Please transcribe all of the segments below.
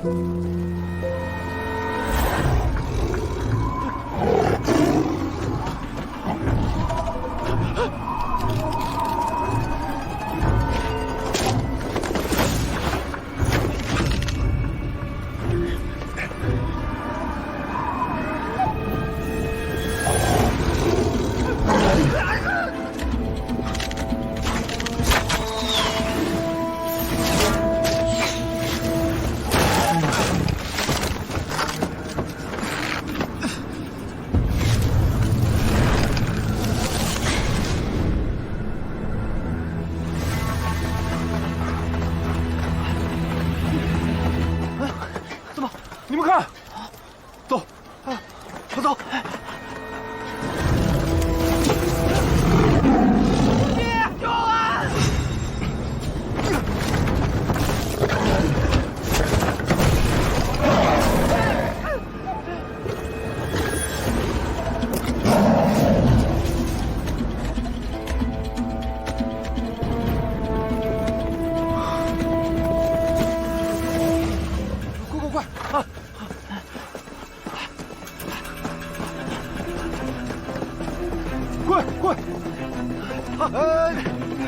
你们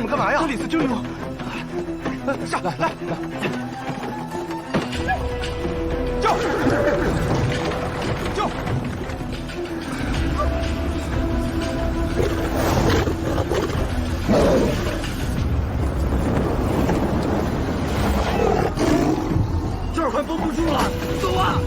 干嘛呀？李斯救命！上来，救！这儿快绷不住了，走啊！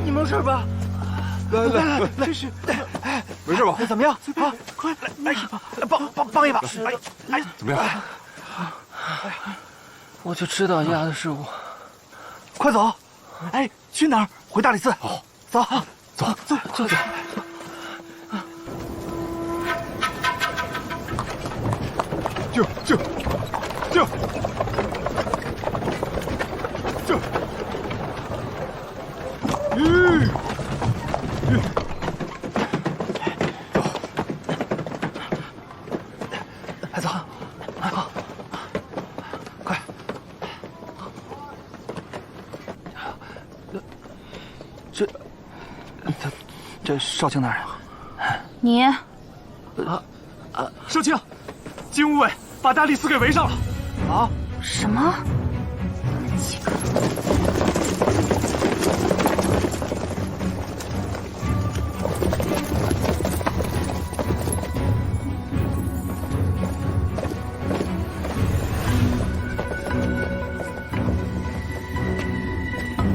你没事吧？来，这是，没事吧？怎么样？啊，快来，帮一把！哎，怎么样？我就知道压的是我。快走！哎，去哪儿？回大理寺。好，走，走。救！走，好，快！这少卿大人，你少卿，金吾卫把大理寺给围上了。啊？什么？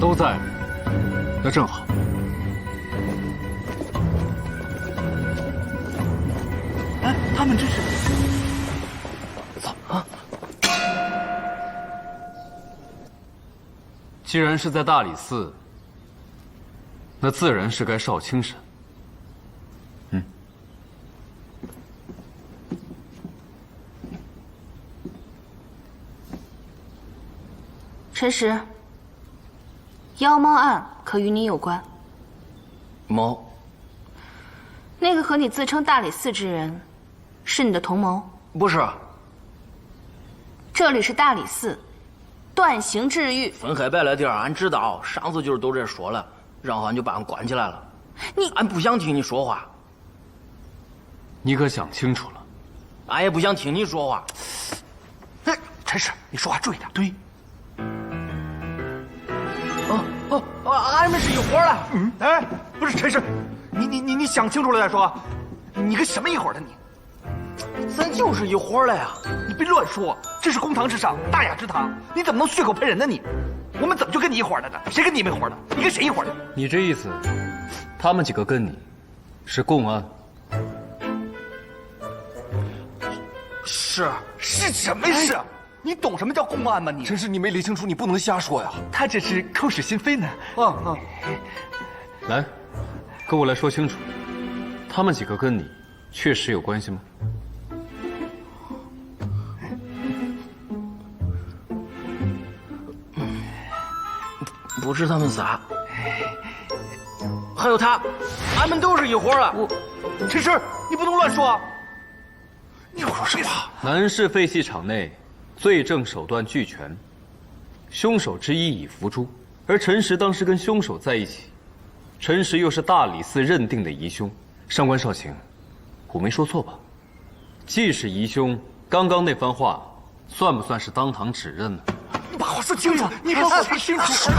都在，那正好。哎，他们这是……走啊！既然是在大理寺，那自然是该少卿审。陈实，妖猫案可与你有关？猫，那个和你自称大理寺之人，是你的同谋？不是。这里是大理寺，断刑治狱。分海败了地儿，俺知道，上次就是都这说了，然后俺就把俺关起来了。俺不想听你说话，你可想清楚了？俺也不想听你说话。哎，陈实，你说话注意点。对。俺们是一伙的。哎，不是陈实，你想清楚了再说。你跟什么一伙的你？咱就是一伙的呀！你别乱说，这是公堂之上，大雅之堂，你怎么能血口喷人呢你？我们怎么就跟你一伙的呢？谁跟你们一伙的？你跟谁一伙的？你这意思，他们几个跟你是共案？是什么事？你懂什么叫公案吗？你陈实，你没理清楚，你不能瞎说呀。他这是口是心非呢。来，跟我来说清楚，他们几个跟你确实有关系吗？不是他们仨，还有他，俺们都是一伙的。陈实，你不能乱说。你又说谁话？南市废弃场内，罪证手段俱全，凶手之一已伏诛，而陈实当时跟凶手在一起，陈实又是大理寺认定的疑凶。上官少卿，我没说错吧？既是疑凶，刚刚那番话算不算是当堂指认呢？你把话说清楚，你跟我说清楚。说。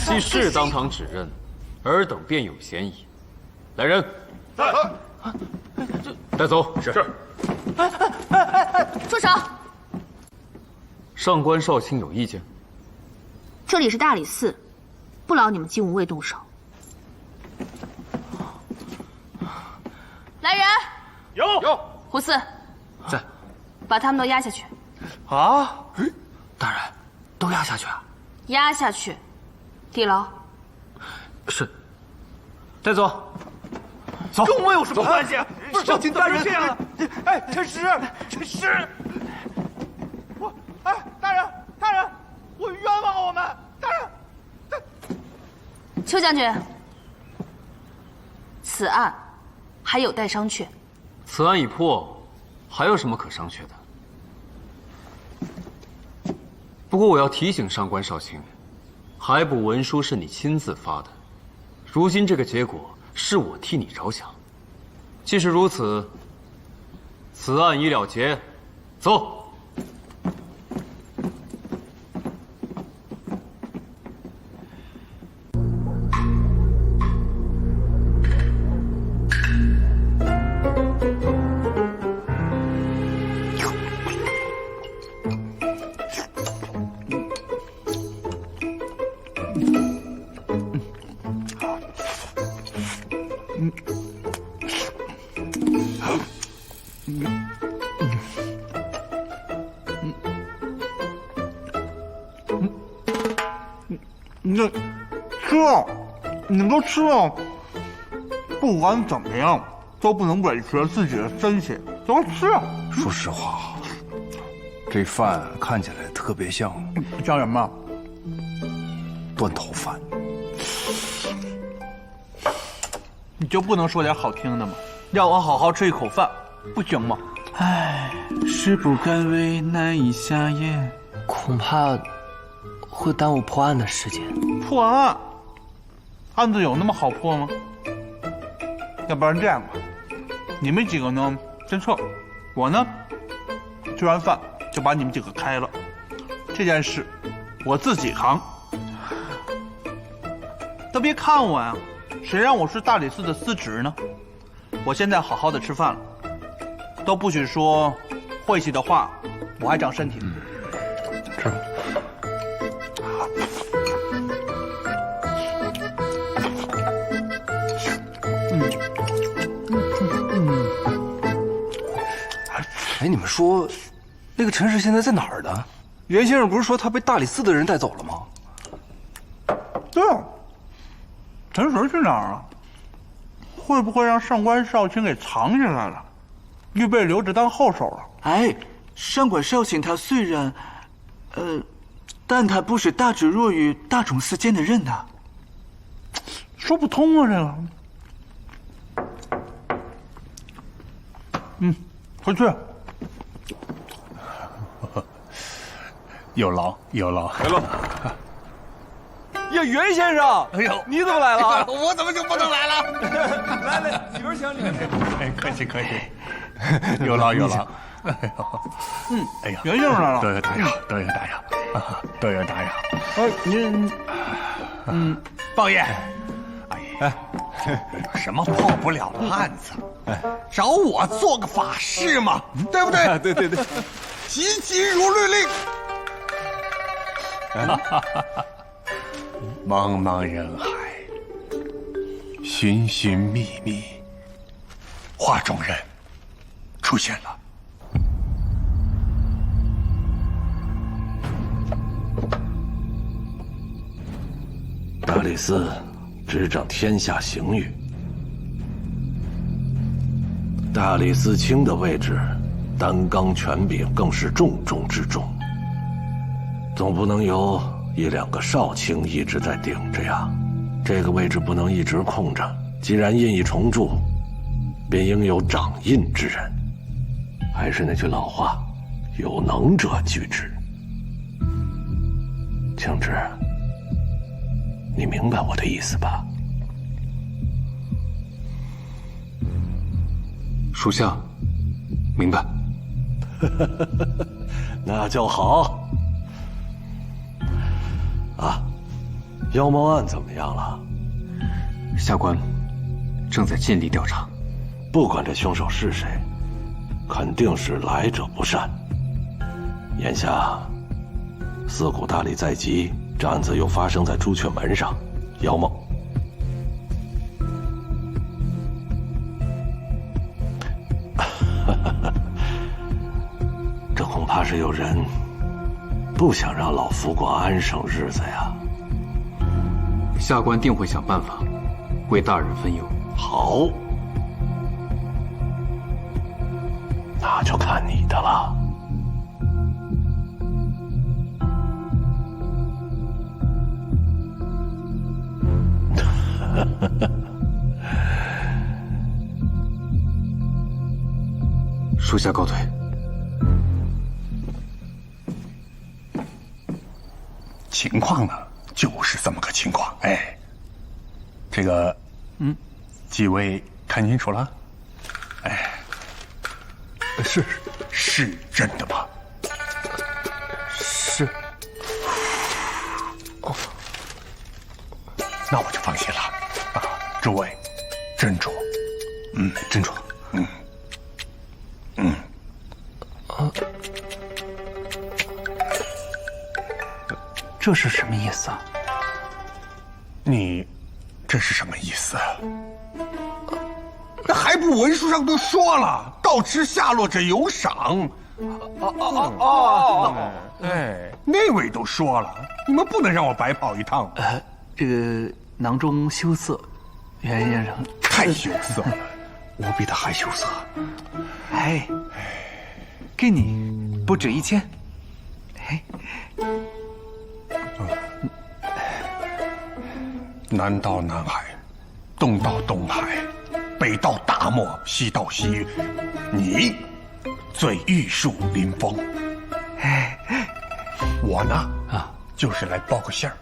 既是当堂指认，尔等便有嫌疑。来人，带走。是。住手！上官少卿有意见？这里是大理寺，不劳你们金吾卫动手。来人！有。胡四，在。把他们都押下去。啊？大人，都压下去啊？押下去，地牢。是。带走。走，跟我有什么关系？不是少卿大人这样。哎，陈实，大人，我冤枉我们，大人。邱将军，此案还有待商榷。此案已破，还有什么可商榷的？不过我要提醒上官少卿，海捕文书是你亲自发的，如今这个结果是我替你着想。既是如此，此案已了结，走。你们都吃了，不管怎么样都不能委屈了自己的身体，都吃。说实话，这饭看起来特别像什么？断头饭。你就不能说点好听的吗？让我好好吃一口饭，不行吗？唉，食不甘味，难以下咽。恐怕会耽误破案的时间。破案？案子有那么好破吗？要不然这样吧，你们几个呢先撤，我呢吃完饭就把你们几个开了。这件事我自己扛。都别看我呀，谁让我是大理寺的司职呢？我现在好好的吃饭了，都不许说晦气的话，我还长身体。吃。哎，你们说，那个陈氏现在在哪儿呢？袁先生不是说他被大理寺的人带走了吗？对啊，陈实去哪儿了？会不会让上官少卿给藏起来了，预备留着当后手了？哎，上官少卿他虽然，但他不是大智若愚、大宠寺监的人呐。说不通啊，这个。回去。有劳有劳。来了。呀，袁先生，哎呦，你怎么来了？我怎么就不能来了？来，里边请，里边请。哎，客气。有劳有劳。哎呀，袁先生来了。多谢大雅，多谢大雅。您，报爷。哎，有什么破不了的案子？找我做个法事嘛，对不对？对。急如律令。茫茫人海，寻寻觅觅，画中人出现了。大理寺执掌天下刑狱，大理寺卿的位置，担纲权柄更是重中之重。总不能由1、2个少卿一直在顶着呀，这个位置不能一直空着。既然印一重铸，便应有掌印之人。还是那句老话，有能者居之。庆之，你明白我的意思吧？属下明白。那就好。妖猫案怎么样了？下官正在尽力调查。不管这凶手是谁，肯定是来者不善。眼下四谷大理在即，这案子又发生在朱雀门上，妖猫这恐怕是有人不想让老夫过安生日子呀。下官定会想办法为大人分忧。好，那就看你的了。属下告退。情况呢，就是这么个情况。哎，这个，几位看清楚了？哎，是真的吗？是。哦，那我就放心了。啊，诸位，斟酌。斟酌。这是什么意思啊？你这是什么意思？那还不文书上都说了，告知下落者有赏。哎，那位都说了，你们不能让我白跑一趟。这个囊中羞涩，袁先生太羞涩了，我比他还羞涩。哎，给你不止1000。哎。南到南海，东到东海，北到大漠，西到西域，你最玉树临风。我呢，就是来报个信儿，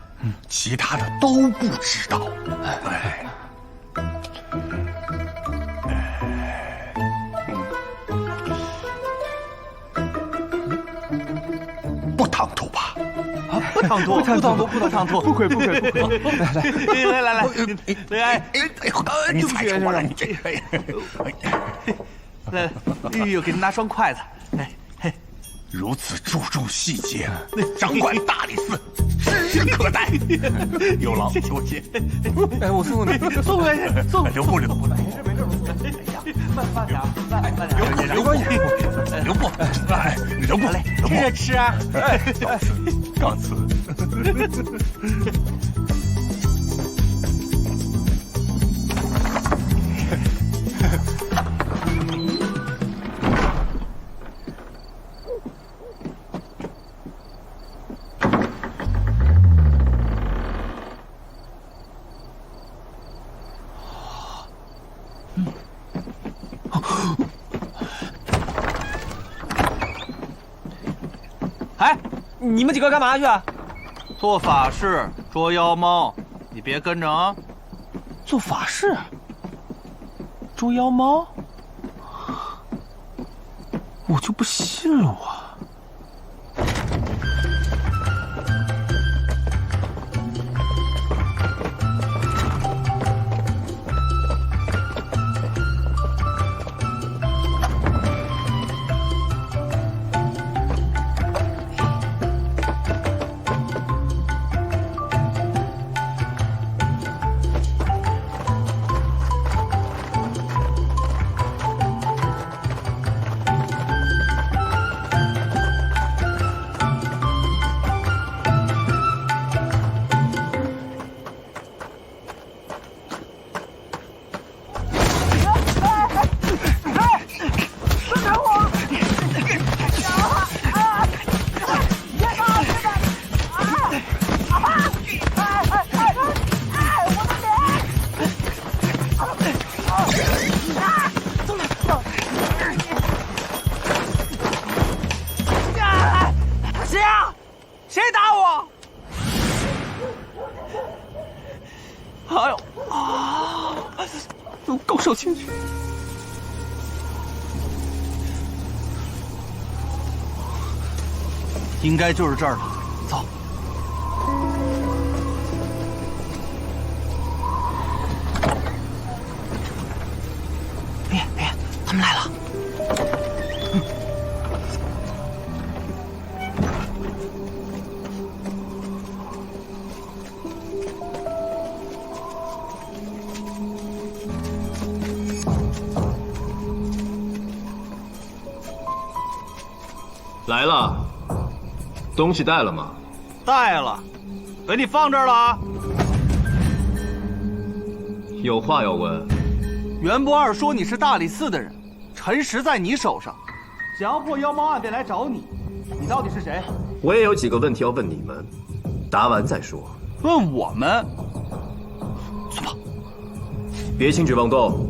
其他的都不知道。不唐突吧？不唐突，不愧。来，你踩着我了，你这。来，又给你拿双筷子。如此注重细节，掌管大理寺指日可待。有劳，多谢。哎，我送你，送回去，送。留步。没事。慢点。留步。哎，留步，留步，接着吃啊！哎，告辞。哎，你们几个干嘛去啊？做法事捉妖猫，你别跟着啊！做法事，捉妖猫，我就不信了我。谁呀？谁打我？哎呦啊！高少卿，应该就是这儿了。走。别，他们来了。来了，东西带了吗？带了，给你放这儿了啊。有话要问。袁不二说你是大理寺的人，陈实在你手上，想要破妖猫案便来找你。你到底是谁？我也有几个问题要问你们，答完再说。问我们？走吧，别轻举妄动。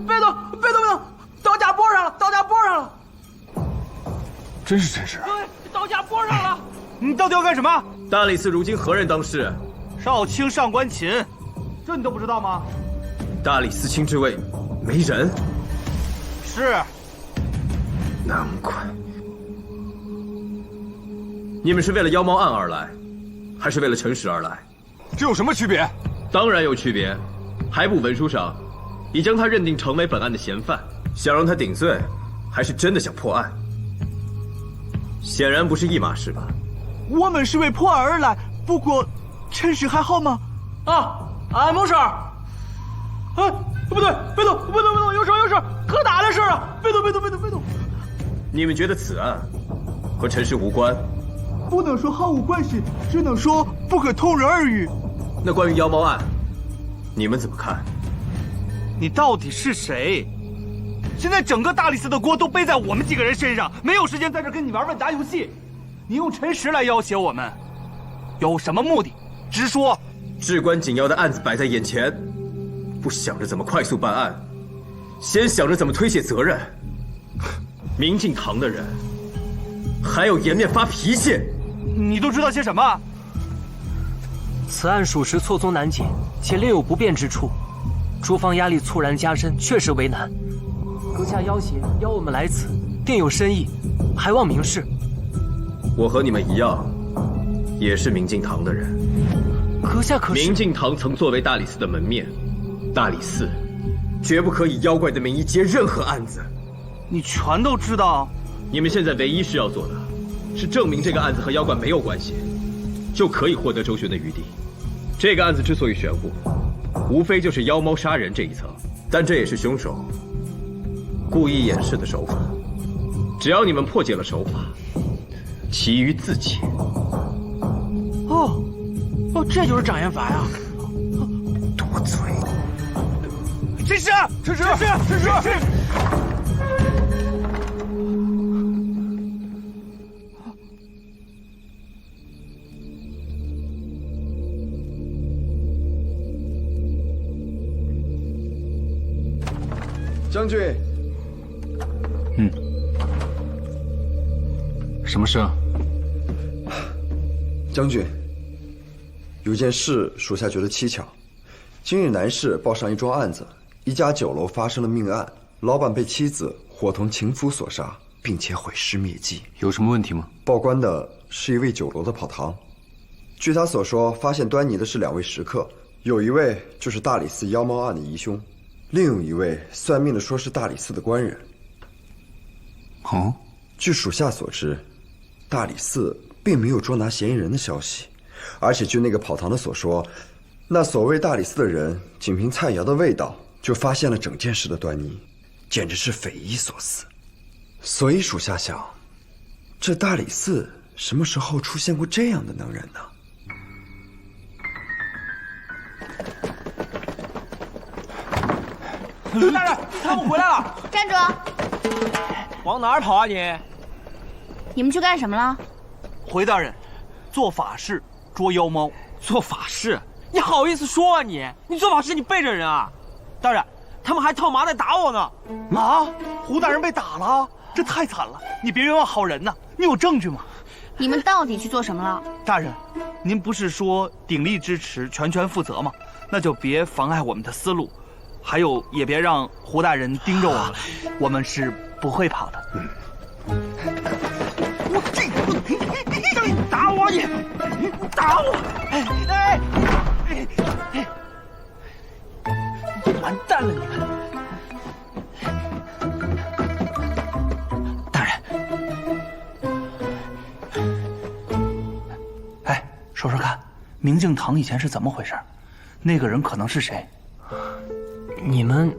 别动！刀架拨上了！真是真是啊！刀架拨上了！你到底要干什么？大理寺如今何人当世？少卿上官琴，这你都不知道吗？大理寺卿之位没人。是。难怪。你们是为了妖猫案而来，还是为了陈实而来？这有什么区别？当然有区别。还部文书上已将他认定成为本案的嫌犯，想让他顶罪，还是真的想破案？显然不是一码事吧？我们是为破案而来，不过陈实还好吗？俺没事。哎，不对，别动，有事，可大的事啊！别动。你们觉得此案和陈实无关？不能说毫无关系，只能说不可同日而语。那关于妖猫案，你们怎么看？你到底是谁？现在整个大理寺的锅都背在我们几个人身上，没有时间在这跟你玩问答游戏。你用陈实来要挟我们，有什么目的？直说。至关紧要的案子摆在眼前，不想着怎么快速办案，先想着怎么推卸责任。明镜堂的人还有颜面发脾气？你都知道些什么？此案属实错综难解，且另有不便之处，诸方压力猝然加深，确实为难。阁下要挟邀我们来此，定有深意，还望明示。我和你们一样，也是明镜堂的人。阁下可是明镜堂曾作为大理寺的门面，大理寺绝不可以妖怪的名义接任何案子。你全都知道？你们现在唯一需要做的，是证明这个案子和妖怪没有关系，就可以获得周旋的余地。这个案子之所以玄乎，无非就是妖猫杀人这一层，但这也是凶手故意掩饰的手法。只要你们破解了手法，其余自解。哦，这就是障眼法呀！多嘴！陈师，陈师，陈师！将军。什么事啊？将军，有件事属下觉得蹊跷。今日南市报上一桩案子，一家酒楼发生了命案，老板被妻子伙同情夫所杀，并且毁尸灭迹。有什么问题吗？报官的是一位酒楼的跑堂，据他所说，发现端倪的是2位食客，有一位就是大理寺妖猫案的疑凶，另有一位算命的说是大理寺的官人。哦，据属下所知，大理寺并没有捉拿嫌疑人的消息，而且据那个跑堂的所说，那所谓大理寺的人仅凭菜肴的味道就发现了整件事的端倪，简直是匪夷所思。所以属下想，这大理寺什么时候出现过这样的能人呢？刘大人，他们回来了！站住！往哪儿跑啊你？你们去干什么了？回大人，做法事捉妖猫。做法事？你好意思说啊你？你做法事你背着人啊？大人，他们还套麻袋打我呢。啊！胡大人被打了，这太惨了！你别冤枉好人呐！你有证据吗？你们到底去做什么了？大人，您不是说鼎力支持，全权负责吗？那就别妨碍我们的思路，还有也别让胡大人盯着我们，我们是不会跑的。我这你打我你打我！完蛋了你们！大人，哎，说说看，明镜堂以前是怎么回事？那个人可能是谁？你们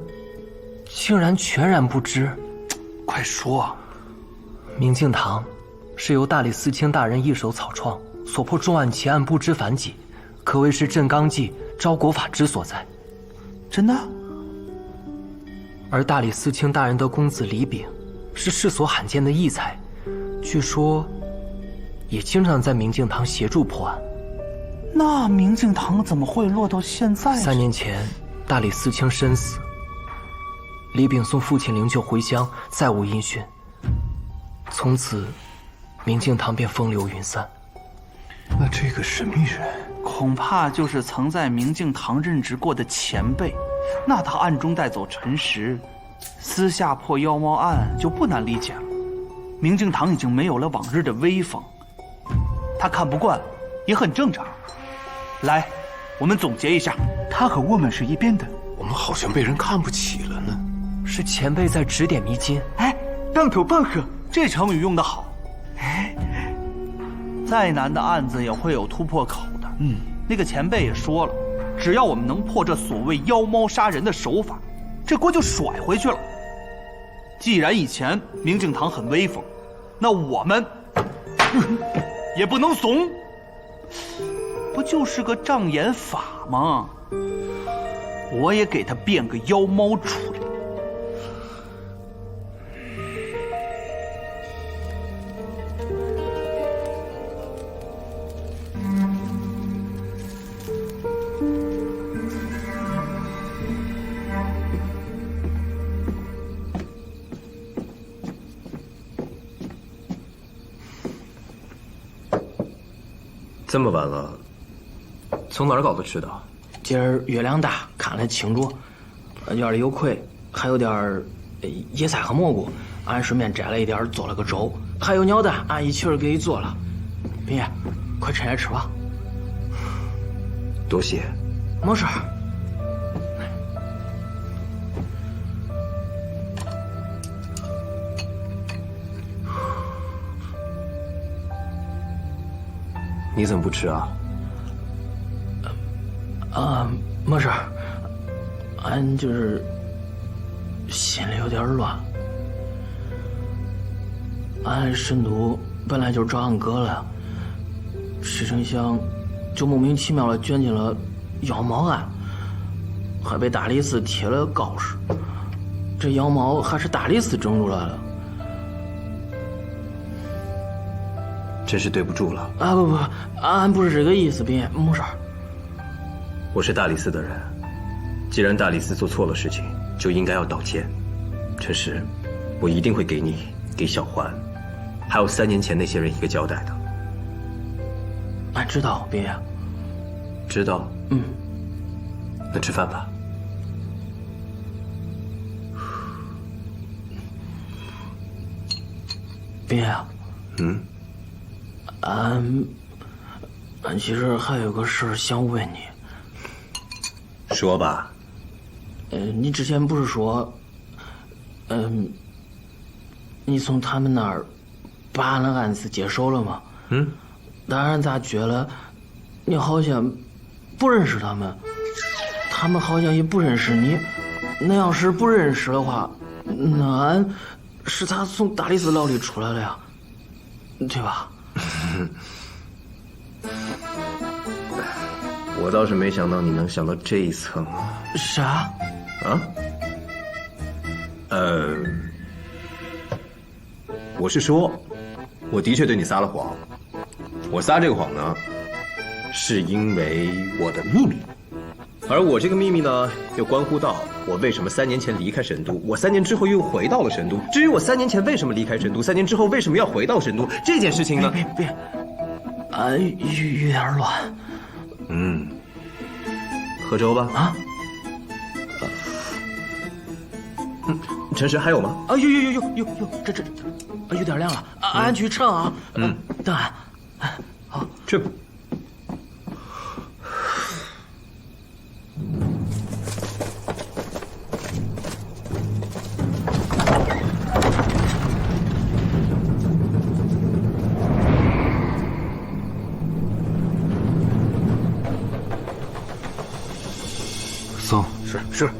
竟然全然不知？快说！明镜堂是由大理寺卿大人一手草创，所破重案奇案不知凡几，可谓是镇罡计、招国法之所在。真的？而大理寺卿大人的公子李炳，是世所罕见的异才，据说也经常在明镜堂协助破案。那明镜堂怎么会落到现在？3年前，大理寺卿身死，李炳送父亲灵柩回乡，再无音讯。从此，明镜堂便风流云散。那这个神秘人，恐怕就是曾在明镜堂任职过的前辈。那他暗中带走陈实，私下破妖猫案就不难理解了。明镜堂已经没有了往日的威风，他看不惯，也很正常。来，我们总结一下，他和我们是一边的。我们好像被人看不起了呢。是前辈在指点迷津。哎，当头棒喝，这成语用得好。再难的案子也会有突破口的。那个前辈也说了，只要我们能破这所谓妖猫杀人的手法，这锅就甩回去了。既然以前明镜堂很威风，那我们也不能怂。不就是个障眼法吗？我也给他变个妖猫出来。这么晚了，从哪儿搞的吃的？今儿月亮大，看来清楚。院里有葵，还有点野菜和蘑菇，俺顺便摘了一点，做了个粥。还有鸟蛋，俺一气儿给你做了。冰爷，快趁热吃吧。多谢。没事。你怎么不吃啊？没事，俺就是心里有点乱。俺神都本来就找俺哥了，谁成想就莫名其妙的卷进了妖猫案，还被大理寺贴了告示。这妖猫还是大理寺整出来的。真是对不住了。啊不，俺不是这个意思，别没事儿。我是大理寺的人，既然大理寺做错了事情，就应该要道歉。陈实，我一定会给你、给小环，还有3年前那些人一个交代的。俺知道，别。知道。嗯。那吃饭吧。别啊。嗯。俺其实还有个事儿想问你。说吧。你之前不是说，你从他们那儿把俺的案子接手了吗？嗯。但俺咋觉得你好像不认识他们，他们好像也不认识你。那要是不认识的话，那俺是咋从大理寺牢里出来的呀？对吧？我倒是没想到你能想到这一层。啥？啊？我是说，我的确对你撒了谎。我撒这个谎呢，是因为我的秘密。而我这个秘密呢，又关乎到我为什么3年前离开神都，我3年之后又回到了神都。至于我3年前为什么离开神都，3年之后为什么要回到神都，这件事情呢？别，有点乱。喝粥吧。啊。陈实还有吗？啊，有，这，有点亮了。俺去盛啊。等俺。好，去。送。是。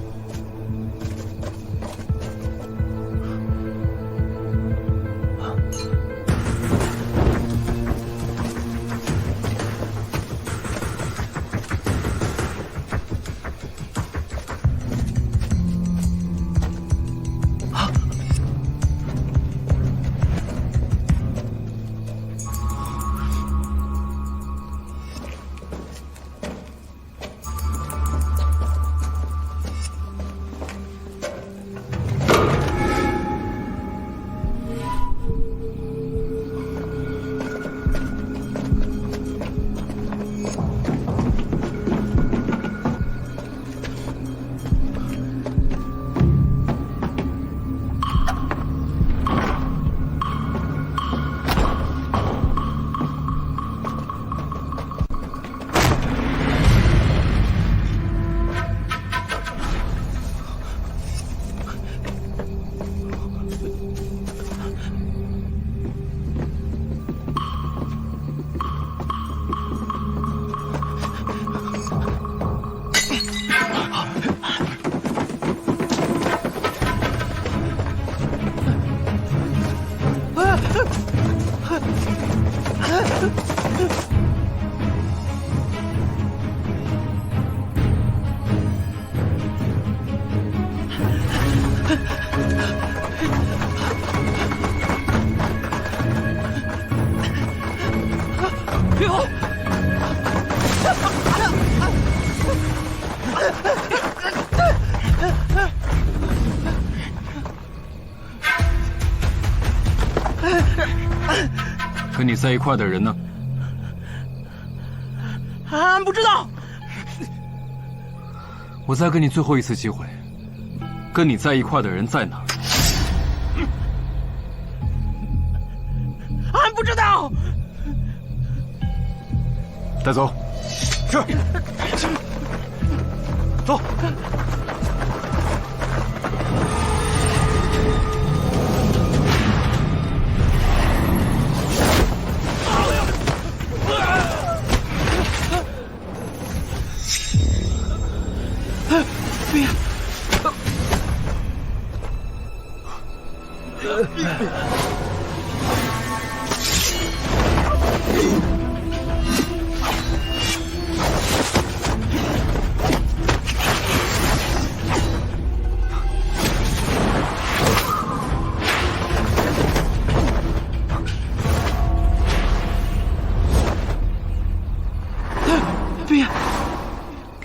跟你在一块的人呢？俺不知道。我再给你最后一次机会，跟你在一块的人在哪儿？俺不知道。带走。是。走。别！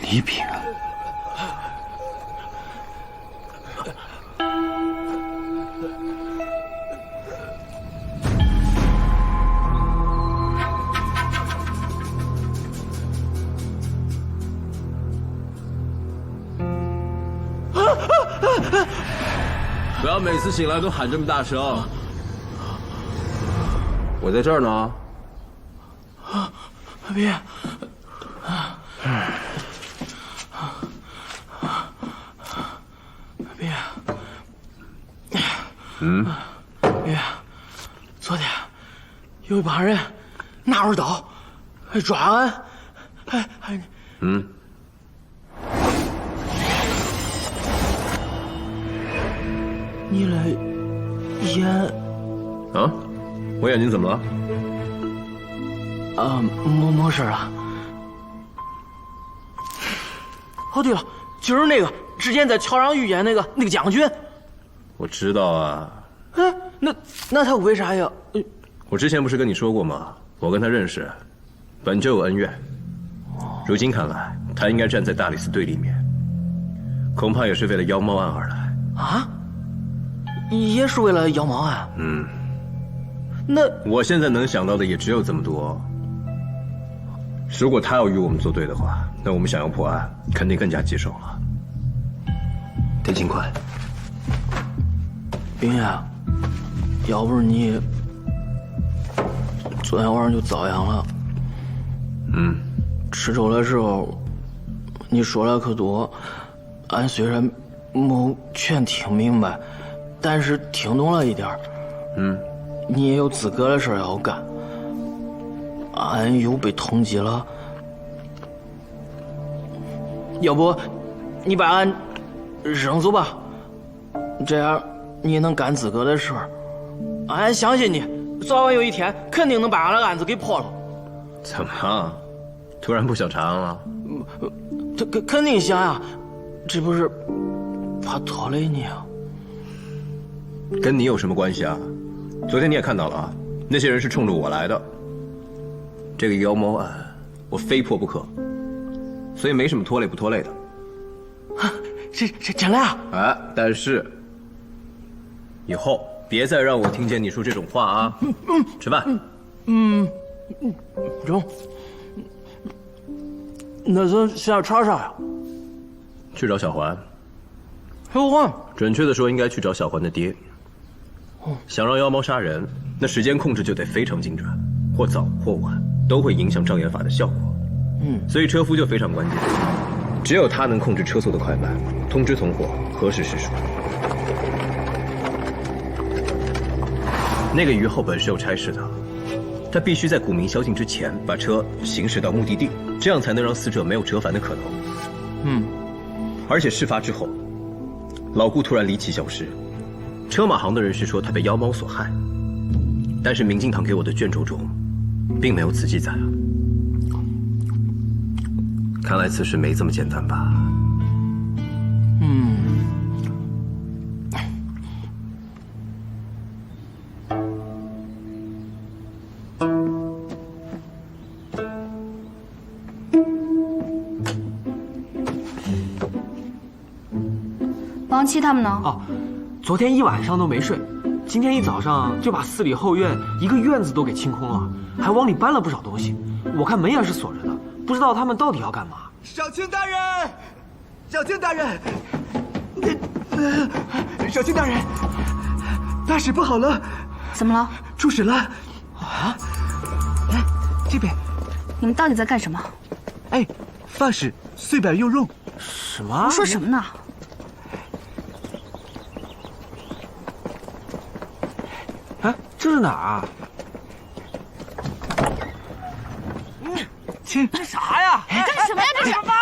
礼品啊！不要每次醒来都喊这么大声。我在这儿呢。别。别。别。昨天有一帮人拿着刀还抓俺，你的眼啊？我眼睛怎么了？没事了。哦，对了，就是那个之前在桥上遇见那个将军。我知道啊。哎，那他为啥呀？我之前不是跟你说过吗？我跟他认识，本就有恩怨。如今看来，他应该站在大理寺对立面，恐怕也是为了妖猫案而来。啊？也是为了妖猫案？那我现在能想到的也只有这么多。如果他要与我们作对的话，那我们想要破案，肯定更加棘手了。得尽快。冰呀，要不是你昨天晚上就遭殃了。吃粥的时候你说了可多，俺虽然没全听明白，但是听懂了一点。你也有资格的事要干，俺又被通缉了。要不你把俺扔走吧，这样你也能干资格的事儿。俺相信你，早晚有一天肯定能把俺的案子给破了。怎么，突然不想查案了？这肯定想呀，这不是怕拖累你啊。跟你有什么关系啊？昨天你也看到了啊，那些人是冲着我来的。这个妖猫案，我非破不可，所以没什么拖累不拖累的。这真的啊？哎，但是以后别再让我听见你说这种话啊！吃饭。中。那咱现在查啥呀？去找小环。小环？准确的说，应该去找小环的爹。想让妖猫杀人，那时间控制就得非常精准，或早或晚都会影响障眼法的效果。所以车夫就非常关键，只有他能控制车速的快慢，通知同伙何时实属。那个于后本是有差事的，他必须在古明宵禁之前把车行驶到目的地，这样才能让死者没有折返的可能。而且事发之后，老顾突然离奇消失。车马行的人是说他被妖猫所害，但是明镜堂给我的卷轴中，并没有此记载啊。看来此事没这么简单吧？王七他们呢？哦，昨天一晚上都没睡，今天一早上就把寺里后院一个院子都给清空了，还往里搬了不少东西。我看门也是锁着的，不知道他们到底要干嘛。少卿大人，少卿大人，少卿大人，大事不好了！怎么了？出事了！啊！来，这边。你们到底在干什么？哎，发誓碎板用肉。什么？胡说什么呢？哎，这是哪儿啊？亲，这啥呀？干什么呀？这是什么？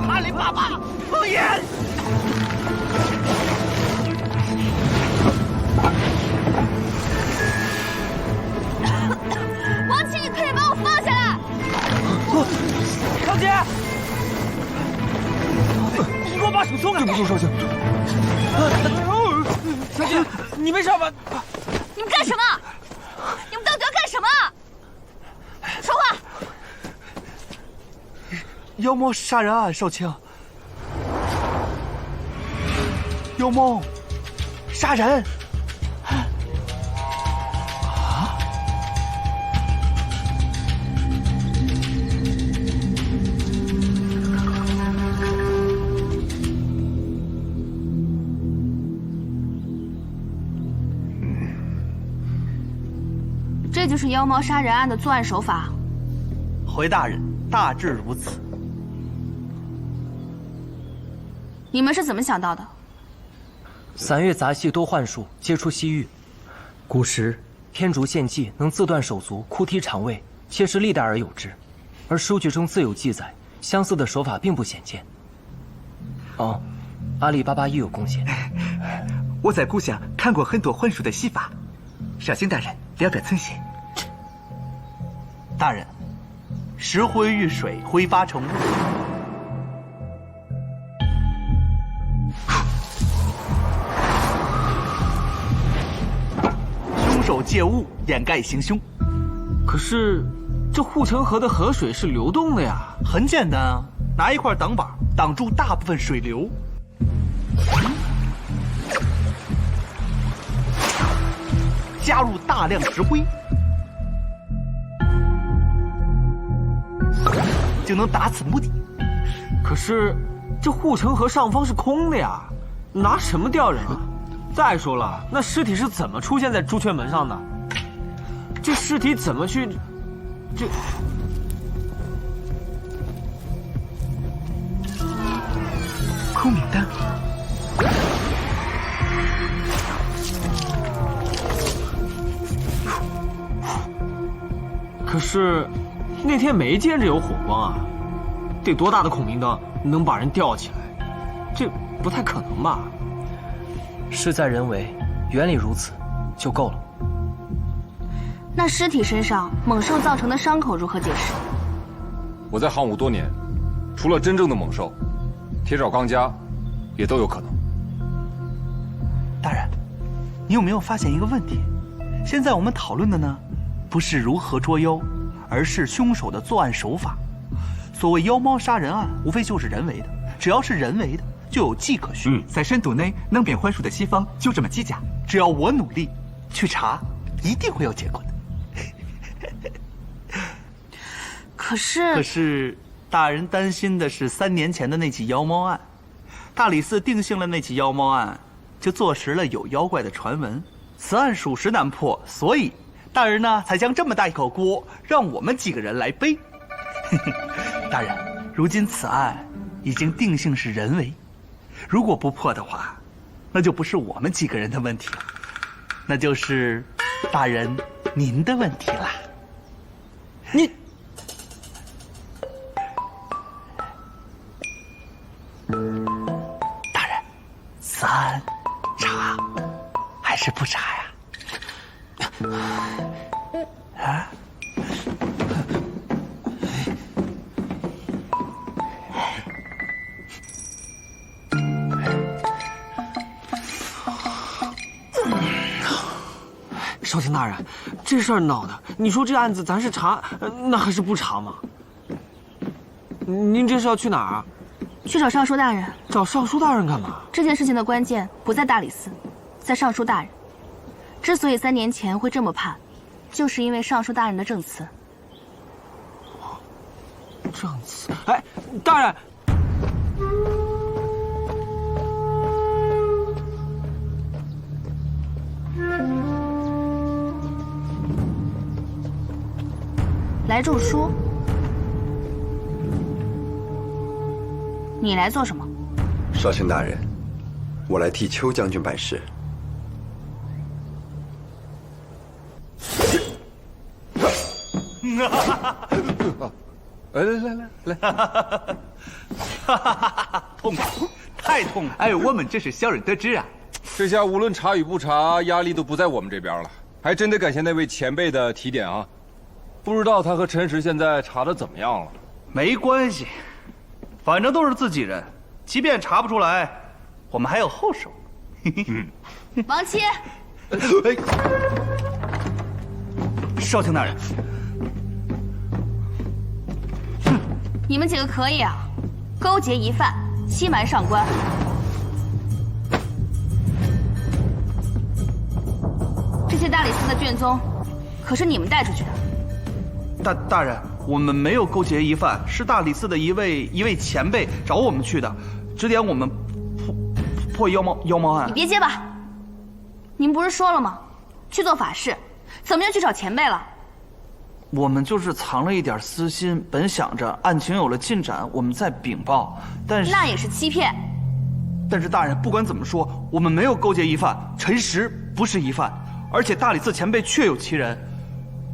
阿里巴巴，放眼！王七，你快点把我放下来！少杰，你给我把手松开！对不住，少卿。小姐，你没事吧？你们干什么？你们到底要干什么？说话！妖猫杀人案，少卿。妖猫杀人。这就是妖猫杀人案的作案手法。回大人，大致如此。你们是怎么想到的？3月杂戏多幻术，皆出西域。古时天竺献祭能自断手足、哭啼肠胃，皆是历代而有之。而书籍中自有记载，相似的手法并不鲜见。哦，阿里巴巴亦有贡献。我在故乡看过很多幻术的戏法。少卿大人，聊表寸心。大人，石灰遇水，挥发成雾。凶手借雾掩盖行凶。可是，这护城河的河水是流动的呀。很简单啊，拿一块挡板挡住大部分水流。加入大量石灰，就能达此目的。可是，这护城河上方是空的呀，拿什么吊人啊？再说了，那尸体是怎么出现在朱雀门上的？这尸体怎么去？这空明灯。可是，那天没见着有火光啊，得多大的孔明灯能把人吊起来？这不太可能吧？事在人为，原理如此，就够了。那尸体身上猛兽造成的伤口如何解释？我在行伍多年，除了真正的猛兽，铁爪钢夹也都有可能。大人，你有没有发现一个问题？现在我们讨论的呢，不是如何捉妖，而是凶手的作案手法。所谓妖猫杀人案，无非就是人为的，只要是人为的，就有迹可循。在深度内能辨幻术的西方就这么几家，只要我努力去查，一定会有结果的。可是，大人担心的是3年前的那起妖猫案，大理寺定性了那起妖猫案，就坐实了有妖怪的传闻。此案属实难破，所以大人呢才将这么大一口锅让我们几个人来背。大人，如今此案已经定性是人为，如果不破的话，那就不是我们几个人的问题了，那就是大人您的问题啦。你。大人，此案查还是不查呀？啊？少卿大人，这事儿闹的，你说这案子咱是查，那还是不查吗？您这是要去哪儿啊？去找尚书大人。找尚书大人干嘛？这件事情的关键不在大理寺，在尚书大人。之所以3年前会这么判，就是因为尚书大人的证词。证词？哎，大人。来著书，你来做什么？少卿大人，我来替邱将军办事。来，痛苦，太痛苦！哎，我们这是小人得志啊！这下无论查与不查，压力都不在我们这边了。还真得感谢那位前辈的提点啊！不知道他和陈实现在查的怎么样了？没关系，反正都是自己人，即便查不出来，我们还有后手。王七，少卿大人，你们几个可以啊，勾结疑犯，欺瞒上官。这些大理寺的卷宗，可是你们带出去的。大人，我们没有勾结疑犯，是大理寺的一位前辈找我们去的，指点我们破妖猫案。你别结巴，你们不是说了吗？去做法事，怎么又去找前辈了？我们就是藏了一点私心，本想着案情有了进展，我们再禀报，但是那也是欺骗。但是大人，不管怎么说，我们没有勾结疑犯，陈实不是疑犯，而且大理寺前辈确有其人。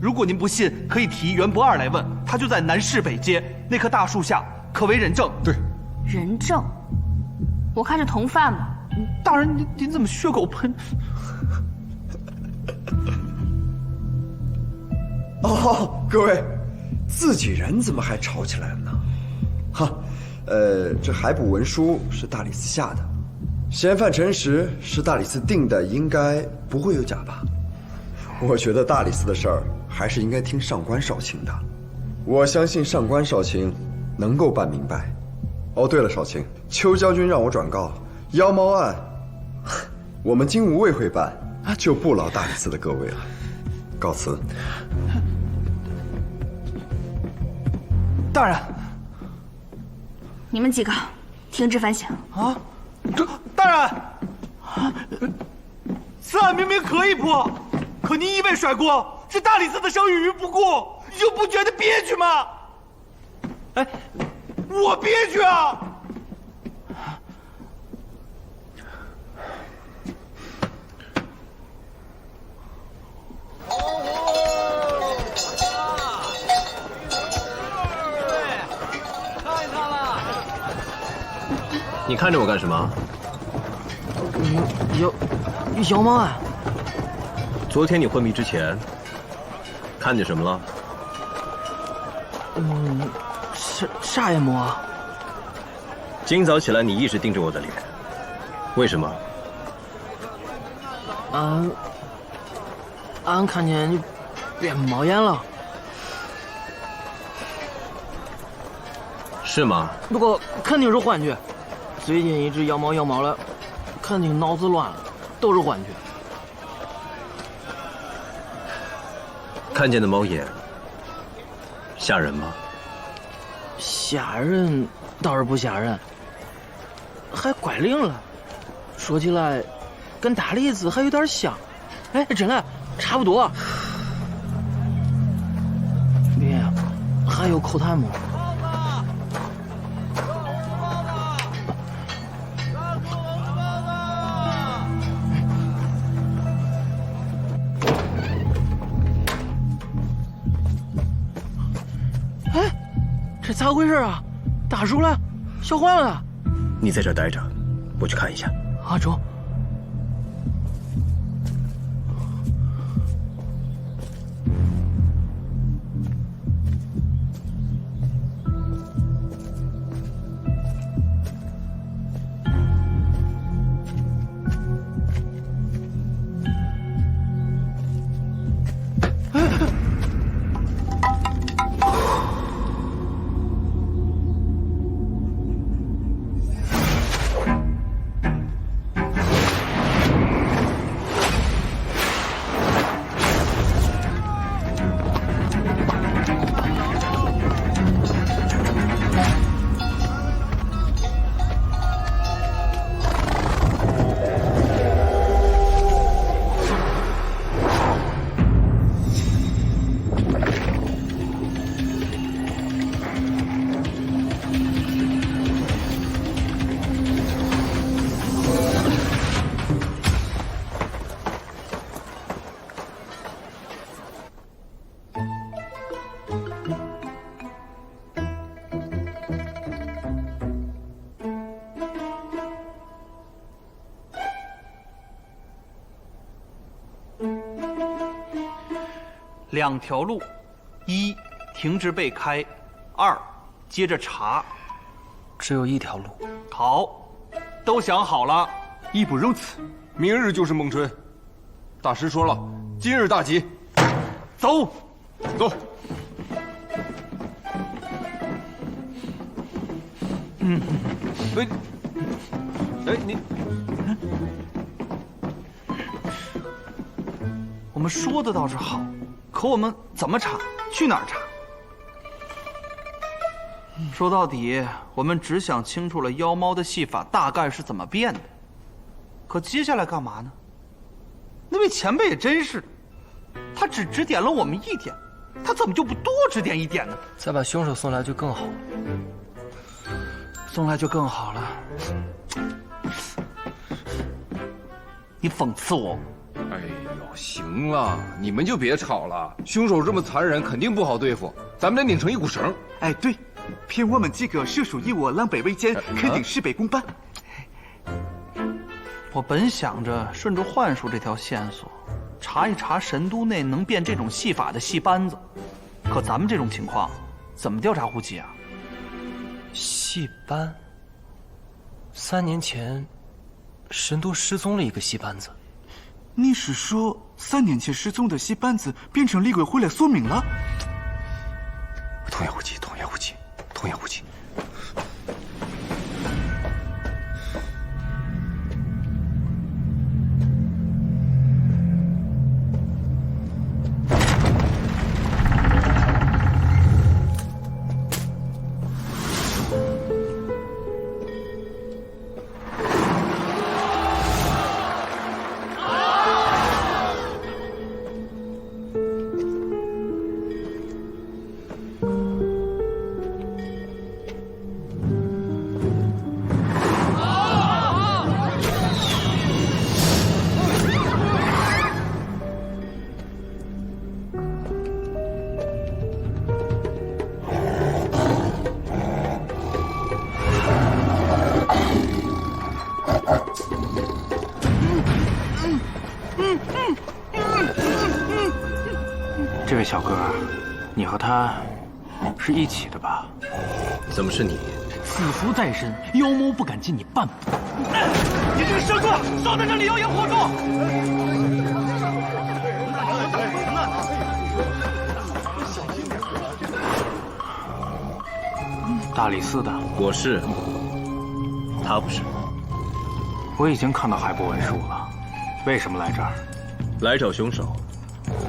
如果您不信，可以提袁不二来问，他就在南市北街那棵大树下，可为人证。对，人证？我看是同犯吧。大人，您怎么血口喷？哦，各位，自己人怎么还吵起来了呢？哈，这海捕文书是大理寺下的，嫌犯陈实是大理寺定的，应该不会有假吧？我觉得大理寺的事儿还是应该听上官少卿的，我相信上官少卿能够办明白。哦，对了，少卿，邱将军让我转告，妖猫案，我们金吾卫会办，就不劳大理寺的各位了。告辞。大人，你们几个停止反省啊！这大人，此案明明可以破，可您一味甩锅，置大理寺的声誉于不顾，你就不觉得憋屈吗？哎，我憋屈啊！你看着我干什么？妖猫案。昨天你昏迷之前，看见什么了？啥也没。今早起来，你一直盯着我的脸，为什么？俺看见你变猫眼了。是吗？不过肯定是幻觉。最近一直妖猫了，肯定脑子乱了，都是幻觉。看见的猫眼吓人吗？吓人倒是不吓人，还怪灵了。说起来，跟大理寺还有点像。哎，真的差不多。别，还有口痰沫。这咋回事啊？大叔了，小环了。你在这儿待着，我去看一下。阿忠。两条路：一，停职被开；二，接着查。只有一条路。好，都想好了。义不容辞。明日就是孟春，大师说了，今日大吉。走，走。你，我们说的倒是好，可我们怎么查？去哪儿查？说到底，我们只想清楚了妖猫的戏法大概是怎么变的。可接下来干嘛呢？那位前辈也真是的，他只指点了我们一点，他怎么就不多指点一点呢？再把凶手送来就更好了。送来就更好了。你讽刺我？哎呦，行了，你们就别吵了。凶手这么残忍，肯定不好对付，咱们得拧成一股绳。哎，对，骗我们几个射手一我狼狈为奸，肯定事倍功半。我本想着顺着幻术这条线索，查一查神都内能变这种戏法的戏班子，可咱们这种情况，怎么调查户籍啊？戏班。3年前，神都失踪了一个戏班子。你是说3年前失踪的戏班子变成厉鬼回来索命了？童言无忌，童言无忌，童言无忌。这位小哥，你和他是一起的吧？怎么是你？此符在身，妖猫不敢近你半步。你这个蛇畜，少在这里妖言惑众！大理寺的，我是，他不是。我已经看到海波文书了，为什么来这儿？来找凶手，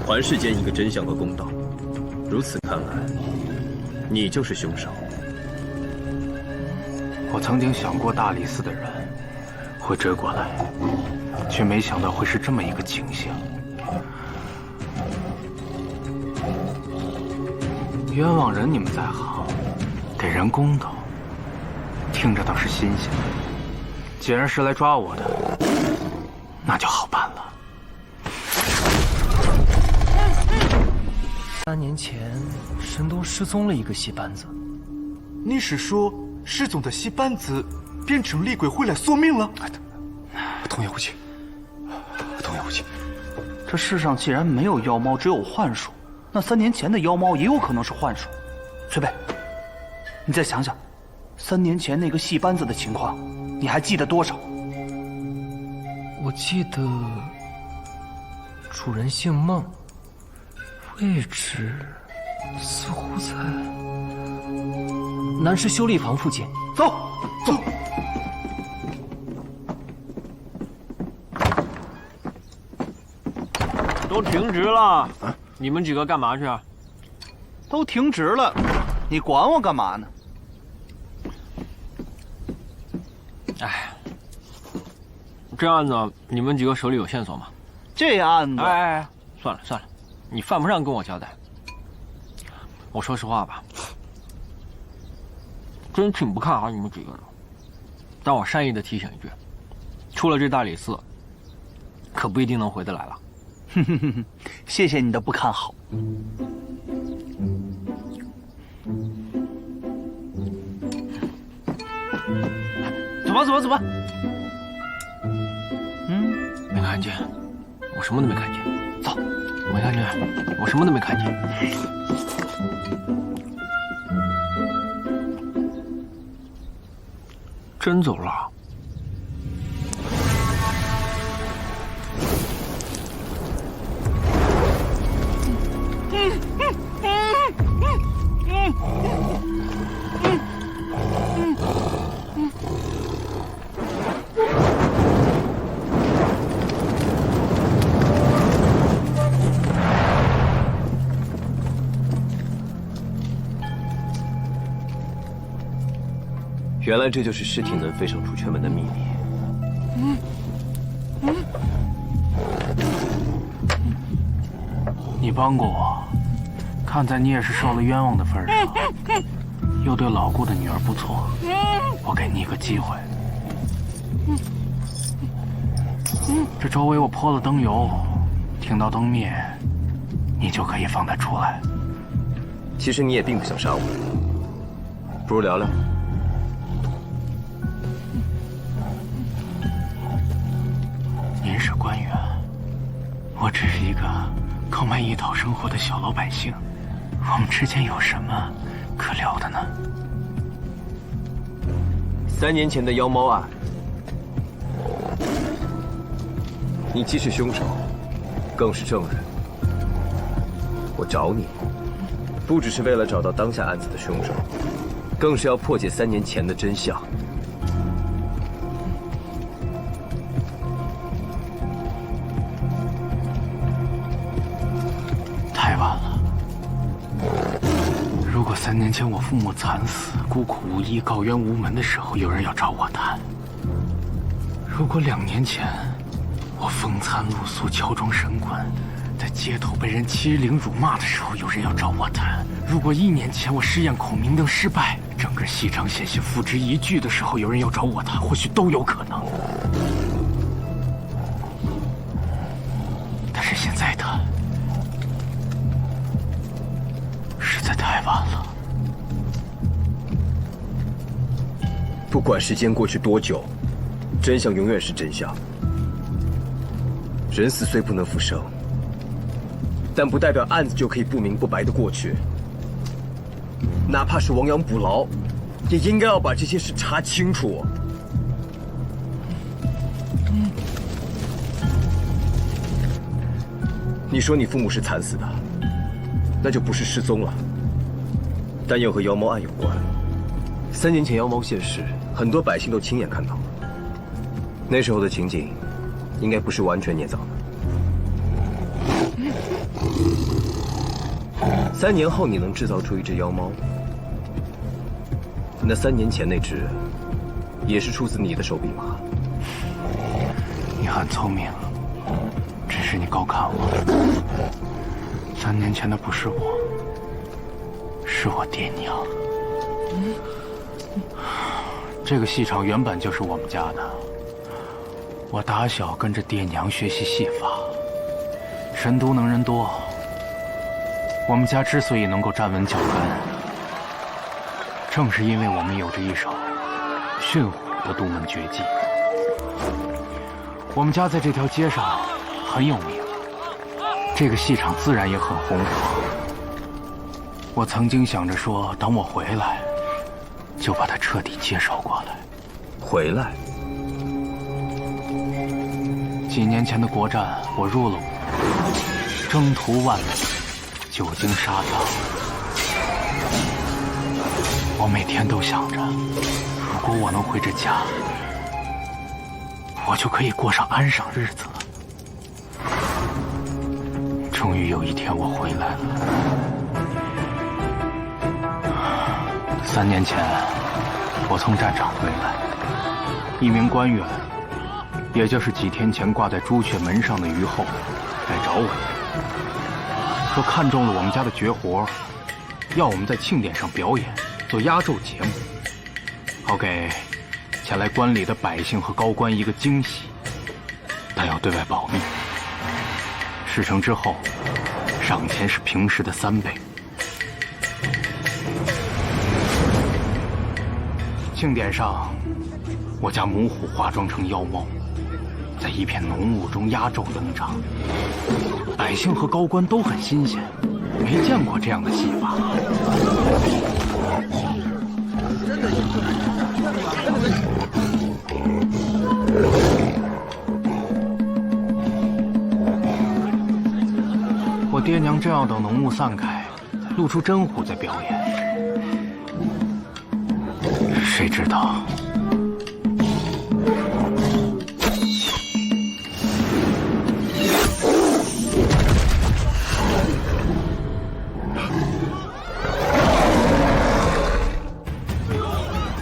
还世间一个真相和公道。如此看来，你就是凶手。我曾经想过大理寺的人会追过来，却没想到会是这么一个景象。冤枉人你们在行，给人公道，听着倒是新鲜。既然是来抓我的，那就好办了。3年前，神都失踪了一个戏班子。你是说失踪的戏班子变成厉鬼回来索命了？童言无忌，童言无忌。这世上既然没有妖猫，只有幻术，那3年前的妖猫也有可能是幻术。崔贝，你再想想，3年前那个戏班子的情况，你还记得多少？我记得主人姓孟，位置似乎在南师修丽房附近。走，走。都停职了，你们几个干嘛去啊？都停职了，你管我干嘛呢？哎，这案子你们几个手里有线索吗？这案子，哎，算了算了，你犯不上跟我交代。我说实话吧，真挺不看好你们几个的。但我善意的提醒一句，出了这大理寺，可不一定能回得来了。谢谢你的不看好。走吧，走吧，走吧。没看见，我什么都没看见。走，没看见，我什么都没看见。真走了？原来这就是尸体能飞上出圈门的秘密。你帮过我，看在你也是受了冤枉的份上，又对老顾的女儿不错，我给你一个机会。这周围我泼了灯油，听到灯灭，你就可以放他出来。其实你也并不想杀我，不如聊聊。您是官员，我只是一个靠卖艺讨生活的小老百姓，我们之间有什么可聊的呢？3年前的妖猫案，你既是凶手，更是证人。我找你，不只是为了找到当下案子的凶手，更是要破解3年前的真相。太晚了。如果3年前我父母惨死、孤苦无依、告冤无门的时候，有人要找我谈；如果2年前我风餐露宿、乔装神棍，在街头被人欺凌辱骂的时候，有人要找我谈；如果1年前我试验孔明灯失败，整个戏场险些付之一炬的时候，有人要找我谈，或许都有可能。但是现在的实在太晚了。不管时间过去多久，真相永远是真相。人死虽不能复生，但不代表案子就可以不明不白的过去。哪怕是亡羊补牢，也应该要把这些事查清楚。你说你父母是惨死的，那就不是失踪了，但又和妖猫案有关。3年前妖猫现世，很多百姓都亲眼看到了。那时候的情景，应该不是完全捏造的。3年后你能制造出一只妖猫，那3年前那只，也是出自你的手笔吗？你很聪明，只是你高看我。3年前的不是我，是我爹娘。这个戏场原本就是我们家的，我打小跟着爹娘学习戏法，神都能人多。我们家之所以能够站稳脚跟，正是因为我们有着一手驯虎的独门绝技。我们家在这条街上很有名，这个戏场自然也很红火。我曾经想着说，等我回来，就把它彻底接手过来。回来？几年前的国战，我入了伍，征途万里，久经沙场。我每天都想着，如果我能回这家，我就可以过上安生日子了。终于有一天我回来了。3年前，我从战场回来，一名官员，也就是几天前挂在朱雀门上的于后，来找我，说看中了我们家的绝活，要我们在庆典上表演，做压轴节目，好给前来观礼的百姓和高官一个惊喜，但要对外保密。事成之后，赏钱是平时的3倍。庆典上，我家母虎化妆成妖猫，在一片浓雾中压轴登场。百姓和高官都很新鲜，没见过这样的戏法。真的正要等浓雾散开，露出真虎再表演，谁知道？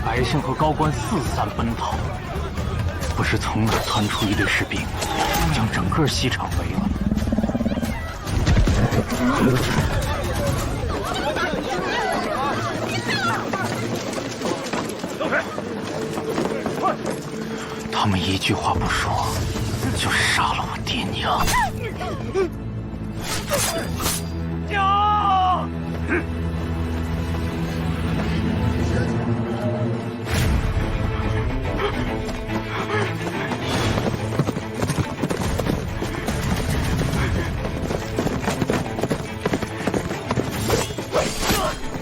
百姓和高官四散奔逃，不知从哪窜出一队士兵，将整个西场围了。他们一句话不说，就杀了我爹娘。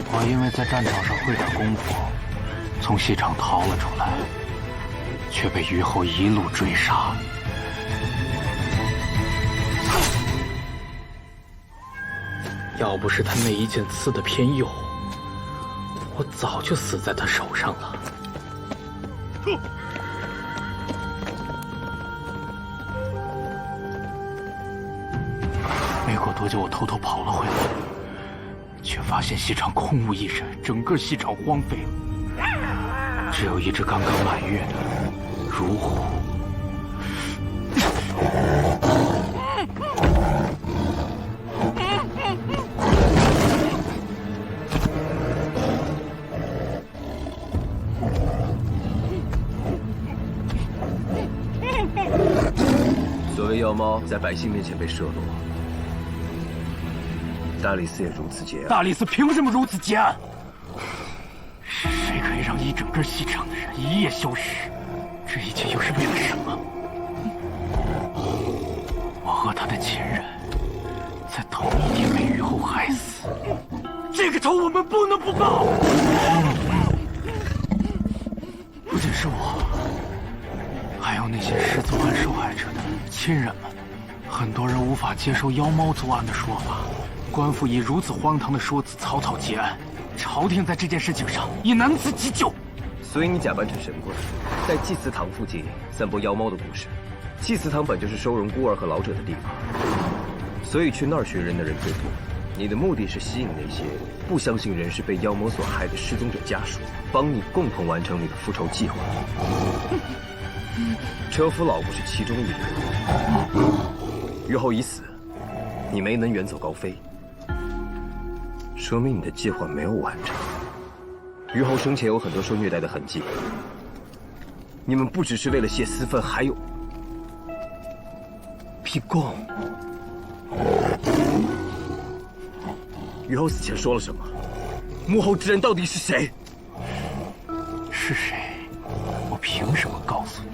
我因为在战场上会点功夫，从西场逃了出来，却被虞后一路追杀。要不是他那一剑刺得偏右，我早就死在他手上了。没过多久，我偷偷跑了回来，却发现西场空无一人，整个西场荒废了，只有一只刚刚满月的如虎。所谓妖猫在百姓面前被射落，大理寺也如此结案。大理寺凭什么如此结案？是谁可以让一整个西场的人一夜消失？这一切又是为了什么？我和他的亲人在同一天被虞后害死，这个仇我们不能不报。不仅是我，还有那些失踪案受害者的亲人们，很多人无法接受妖猫作案的说法。官府以如此荒唐的说辞草草结案，朝廷在这件事情上也难辞其咎。所以你假扮成神棍，在祭祠堂附近散播妖猫的故事。祭祠堂本就是收容孤儿和老者的地方，所以去那儿寻人的人最多。你的目的是吸引那些不相信人是被妖魔所害的失踪者家属，帮你共同完成你的复仇计划。车夫老不是其中一个。虞后已死，你没能远走高飞，说明你的计划没有完成。虞后生前有很多受虐待的痕迹，你们不只是为了泄私愤，还有辟供。虞后死前说了什么？幕后之人到底是谁？是谁？我凭什么告诉你？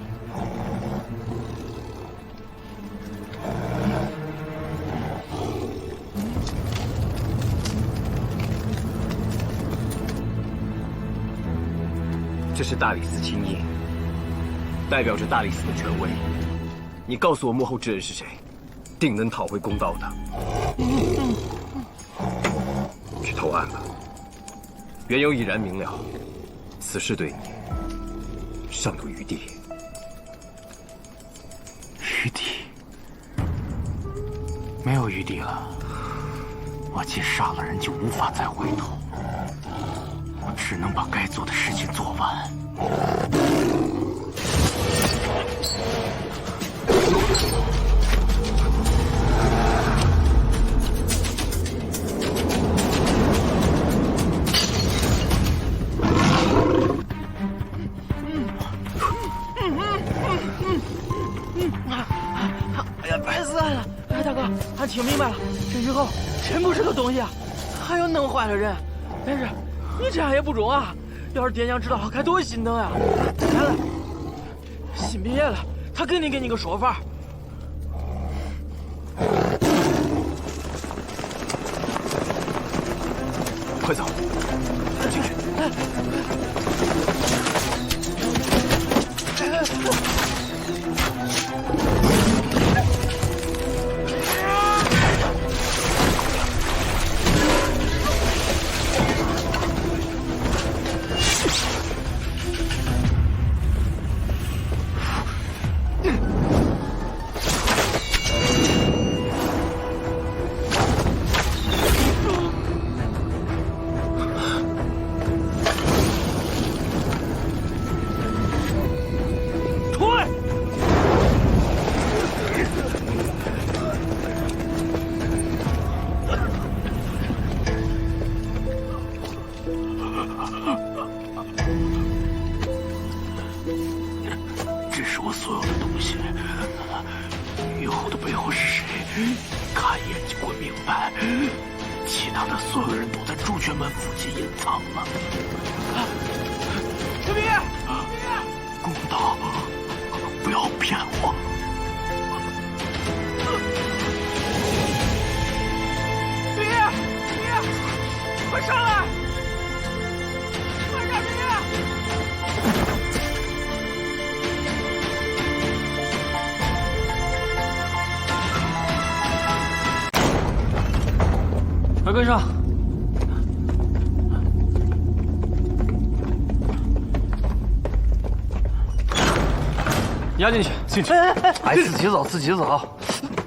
这是大理寺钦印，代表着大理寺的权威。你告诉我幕后之人是谁，定能讨回公道的。去投案吧，缘由已然明了，此事对你尚有余地。余地？没有余地了。我既杀了人，就无法再回头。我只能把该做的事情做完。哎呀，白死俺了！哎，大哥，俺听明白了，这虞后真不是个东西啊，还有弄坏了人。但是你这样也不中啊！要是爹娘知道了，该多心疼呀！来了，新毕业了，他肯定给你个说法。快走，进去。所有的东西，以后的背后是谁，看一眼就会明白。其他的所有人都在朱雀门附近隐藏了。小兵，公道，不要骗我。冰冰，快上来！快点，冰冰！快跟上！压进去，进去！哎，自己走，自己走。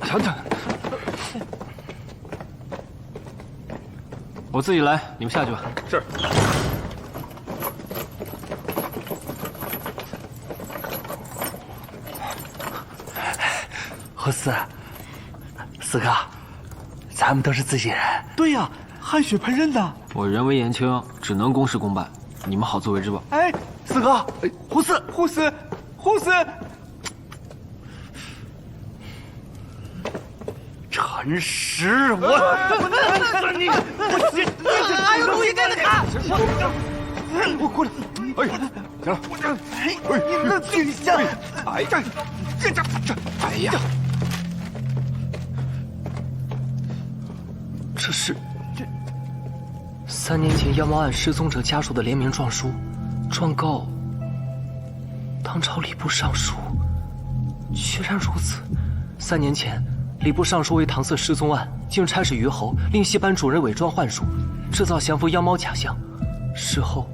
等等，我自己来，你们下去吧。是。胡四，四哥，咱们都是自己人。对呀，汗血喷人的。我人微言轻，只能公事公办，你们好自为之吧。哎，四哥，胡四，陈实，我你，哎呦，不应该的他！我过来，哎，行了，你能停下？哎呀，哎呀，这是3年前妖猫案失踪者家属的联名状书，状告唐朝礼部尚书。居然如此！3年前，礼部尚书为搪塞失踪案，竟差使虞侯令戏班主任伪装幻术，制造降服妖猫假象。事后，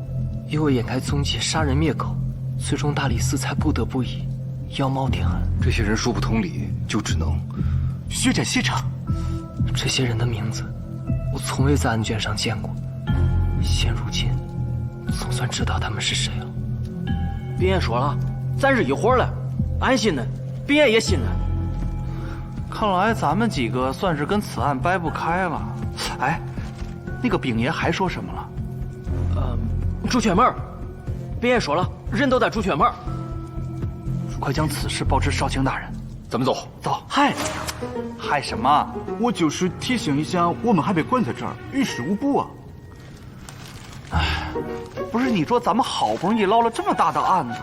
又为掩盖踪迹，杀人灭口，最终大理寺才不得不以妖猫定案。这些人说不通理，就只能血斩现场。这些人的名字，我从未在案卷上见过。现如今，总算知道他们是谁了。冰燕说了，咱是一伙的，俺信的，冰燕也信的。看来咱们几个算是跟此案掰不开了。哎，那个丙爷还说什么了？朱雀门，冰燕说了，人都在朱雀门。快将此事报知少卿大人。咱们走。走。嗨，嗨什么？我就是提醒一下，我们还被关在这儿，于事无补啊。哎，不是你说咱们好不容易捞了这么大的案子，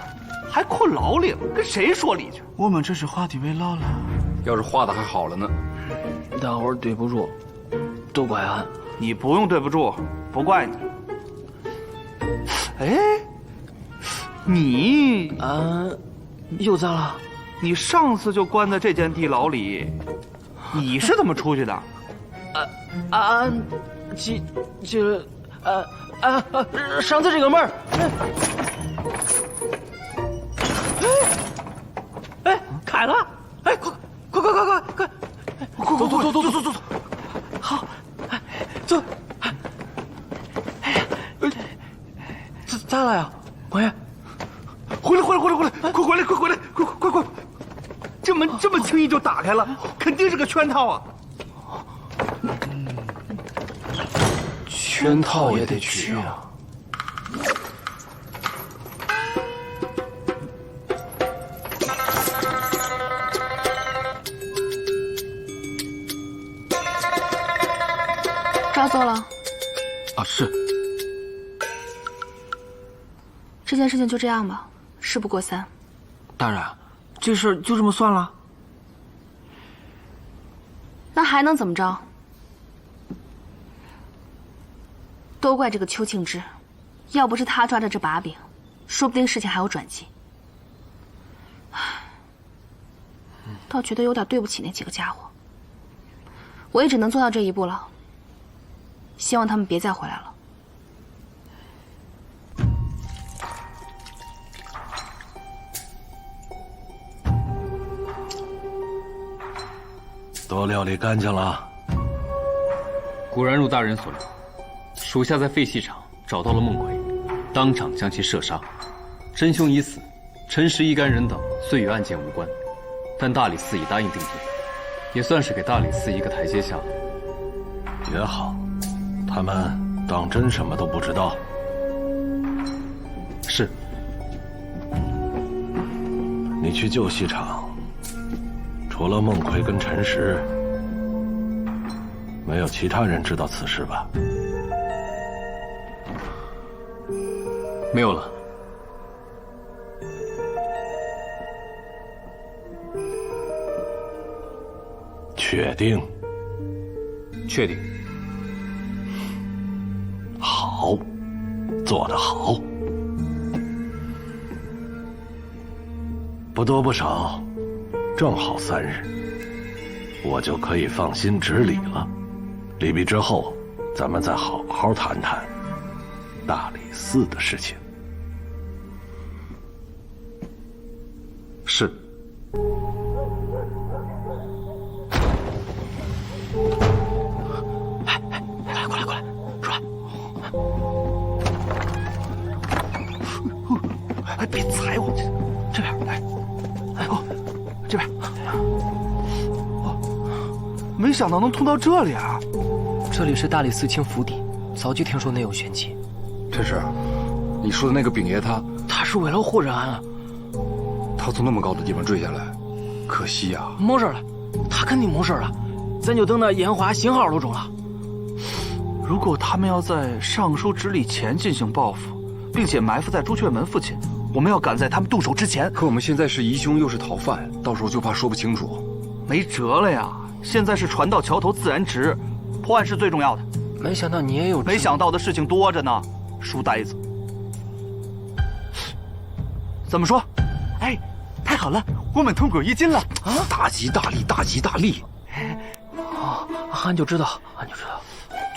还困牢里了，跟谁说理去？我们这是画地为牢了。要是画的还好了呢。大伙儿对不住，都怪俺。你不用对不住，不怪你。哎，你又咋了？你上次就关在这间地牢里，你是怎么出去的？上次这个门。哎，开了！哎，快！走！好，走。咋了呀？王爷，回来！快！这门这么轻易就打开了，肯定是个圈套啊！圈套也得去啊。照做了。啊，是。这件事情就这样吧，事不过三。大人，这事儿就这么算了？那还能怎么着？都怪这个邱庆之，要不是他抓着这把柄，说不定事情还有转机。倒觉得有点对不起那几个家伙。我也只能做到这一步了。希望他们别再回来了。都料理干净了。果然如大人所料，属下在废戏场找到了孟奎，当场将其射杀。真凶已死，陈实一干人等虽与案件无关，但大理寺已答应定罪，也算是给大理寺一个台阶下。也好，他们当真什么都不知道。是。你你去旧戏场，除了孟奎跟陈实，没有其他人知道此事吧？没有了。确定？确定。好，做得好。不多不少，正好3日，我就可以放心执礼了。礼毕之后，咱们再好好谈谈大理寺的事情。是。来，过来，出来！哎，别踩我！这边，来，这边。没想到能通到这里啊！这里是大理寺卿府邸，早就听说内有玄机。陈实，你说的那个丙爷他是为了护着俺啊。他从那么高的地方坠下来，可惜呀。没事了，他肯定没事了，咱就等那烟花信号都中了。如果他们要在上书执礼前进行报复，并且埋伏在朱雀门附近，我们要赶在他们动手之前。可我们现在是疑凶又是逃犯，到时候就怕说不清楚。没辙了呀！现在是船到桥头自然直，破案是最重要的。没想到你也有……没想到的事情多着呢，书呆子。怎么说？哎，太好了，我们通过1金了啊！大吉大利，大吉大利！啊，俺就知道。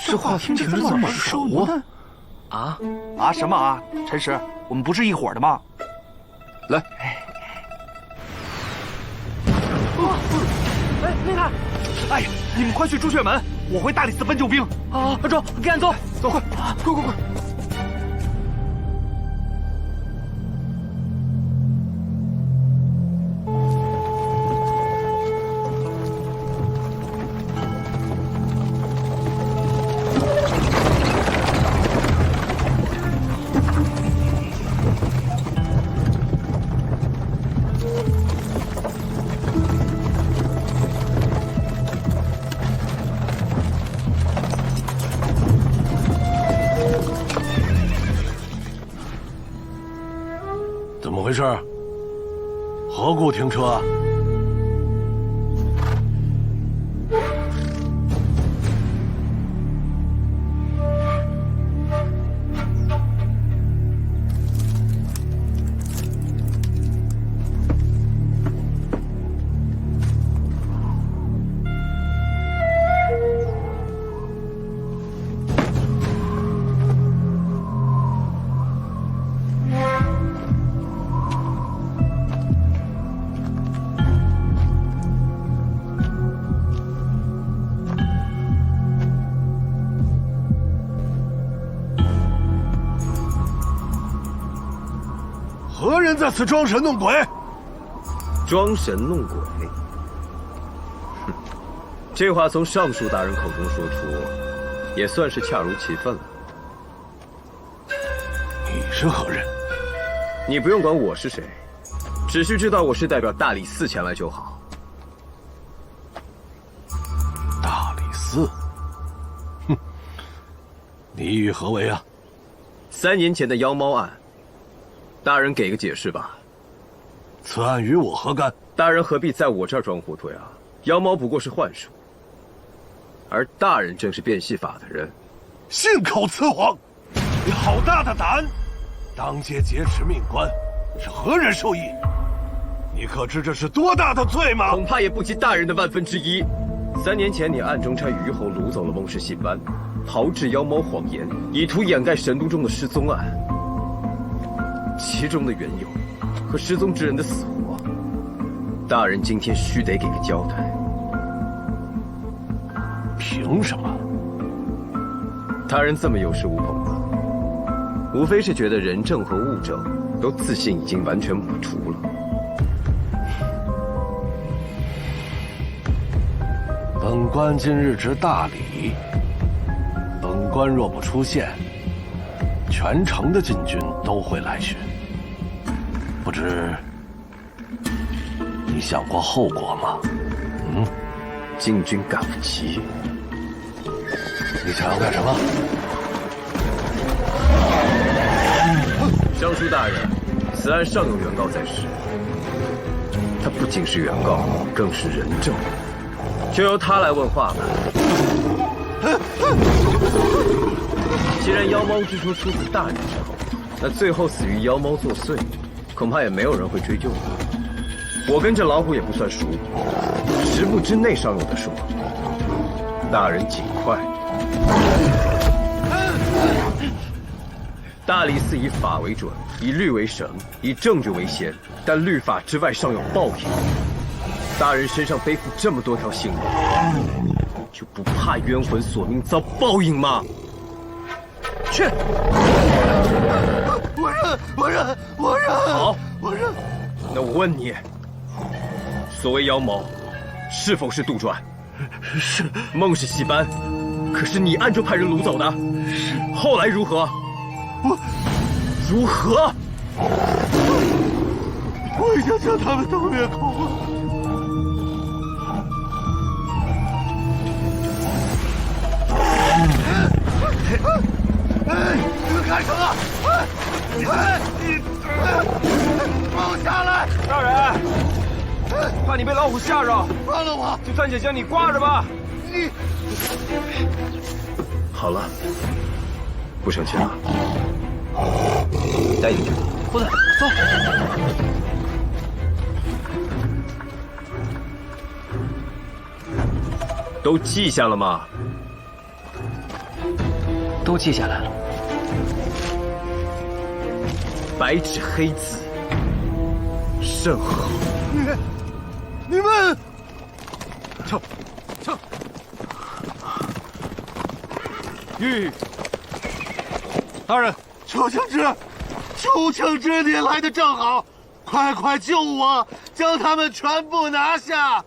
这话听着这么熟啊！啊什么啊？陈实，我们不是一伙的吗？来，哎，那个，哎，你们快去朱雀门，我回大理寺搬救兵。啊，走，赶紧走，快！怎么回事？何故停车？何人在此装神弄鬼？装神弄鬼？哼，这话从尚书大人口中说出，也算是恰如其分了。你是何人？你不用管我是谁，只需知道我是代表大理寺前来就好。大理寺？哼，你意欲何为啊？3年前的妖猫案。大人给个解释吧。此案与我何干？大人何必在我这儿装糊涂呀？妖猫不过是幻术，而大人正是变戏法的人。信口雌黄！你好大的胆！当街劫持命官，是何人授意？你可知这是多大的罪吗？恐怕也不及大人的1/1000。3年前，你暗中差虞侯掳走了孟氏戏班，炮制妖猫谎言，以图掩盖神都中的失踪案。其中的缘由和失踪之人的死活，大人今天须得给个交代。凭什么？大人这么有恃无恐的，无非是觉得人证和物证都自信已经完全抹除了。本官今日值大理，本官若不出现，全城的禁军都会来寻。不知想过后果吗？进军赶不及。你想要干什么？尚书大人，此案尚有原告在世，他不仅是原告，更是人证，就由他来问话吧。既然妖猫之说出自大人之口，那最后死于妖猫作祟，恐怕也没有人会追究我。我跟这老虎也不算熟，10步之内尚有的说。大人尽快。大理寺以法为准，以律为绳，以证据为先，但律法之外尚有报应。大人身上背负这么多条性命，就不怕冤魂索命遭报应吗？去！我认。好，我认。那我问你，所谓妖猫，是否是杜撰？是。梦是戏班，可是你暗中派人掳走的。是。后来如何？如何？我已经将他们都灭口了。你们干什么？放下来！大人，怕你被老虎吓着，放了我！就暂且将你挂着吧。你好了，不生气了。带你去。胡子，走。都记下了吗？都记下来了。白纸黑字，甚好。你们，撤！大人，邱庆之，你来的正好，快救我，将他们全部拿下！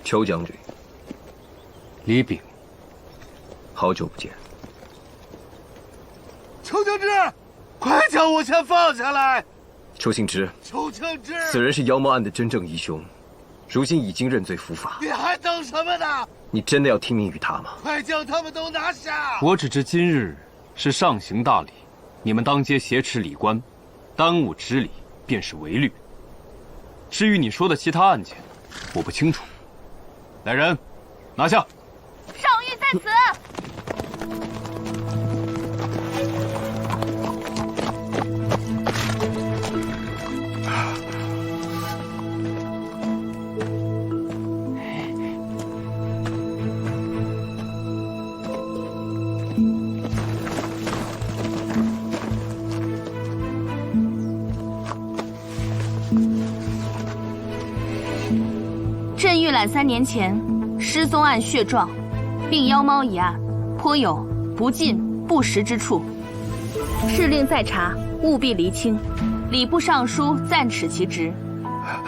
邱将军，李炳，好久不见。邱庆之，快将我先放下来！邱庆之，此人是妖猫案的真正疑凶，如今已经认罪伏法。你还等什么呢？你真的要听命于他吗？快将他们都拿下！我只知今日是上行大礼，你们当街挟持礼官，耽误执礼便是违律。至于你说的其他案件，我不清楚。来人，拿下！上谕在此。朕预览3年前失踪案血状，并妖猫一案，颇有不尽不实之处，敕令再查，务必厘清。礼部尚书暂齿其职，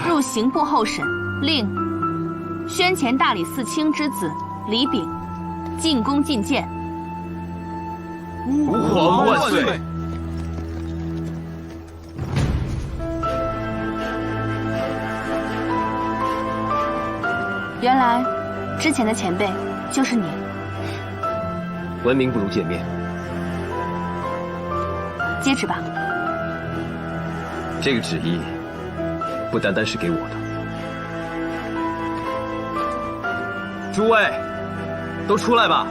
入刑部候审，令宣前大理寺卿之子李炳进宫觐见。吾皇万岁！原来，之前的前辈就是你。闻名不如见面，接旨吧。这个旨意不单单是给我的。诸位，都出来吧。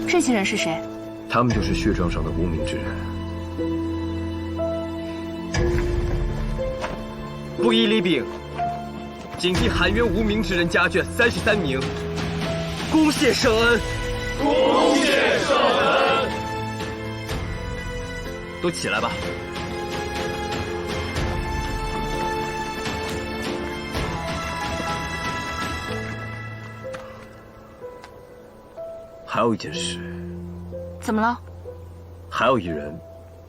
这些人是谁？他们就是血状上的无名之人。不依李炳，谨替含冤无名之人家眷33名，恭谢圣恩。恭谢圣恩。都起来吧。还有一件事。怎么了？还有一人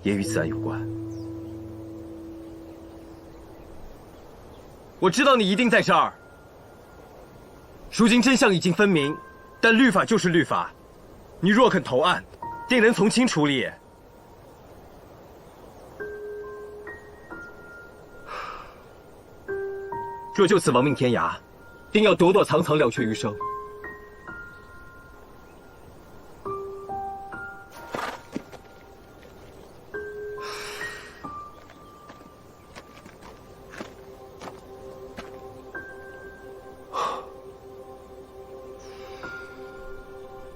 也与此案有关。我知道你一定在这儿。如今真相已经分明，但律法就是律法，你若肯投案，定能从轻处理。若就此亡命天涯，定要躲躲藏藏，了却余生。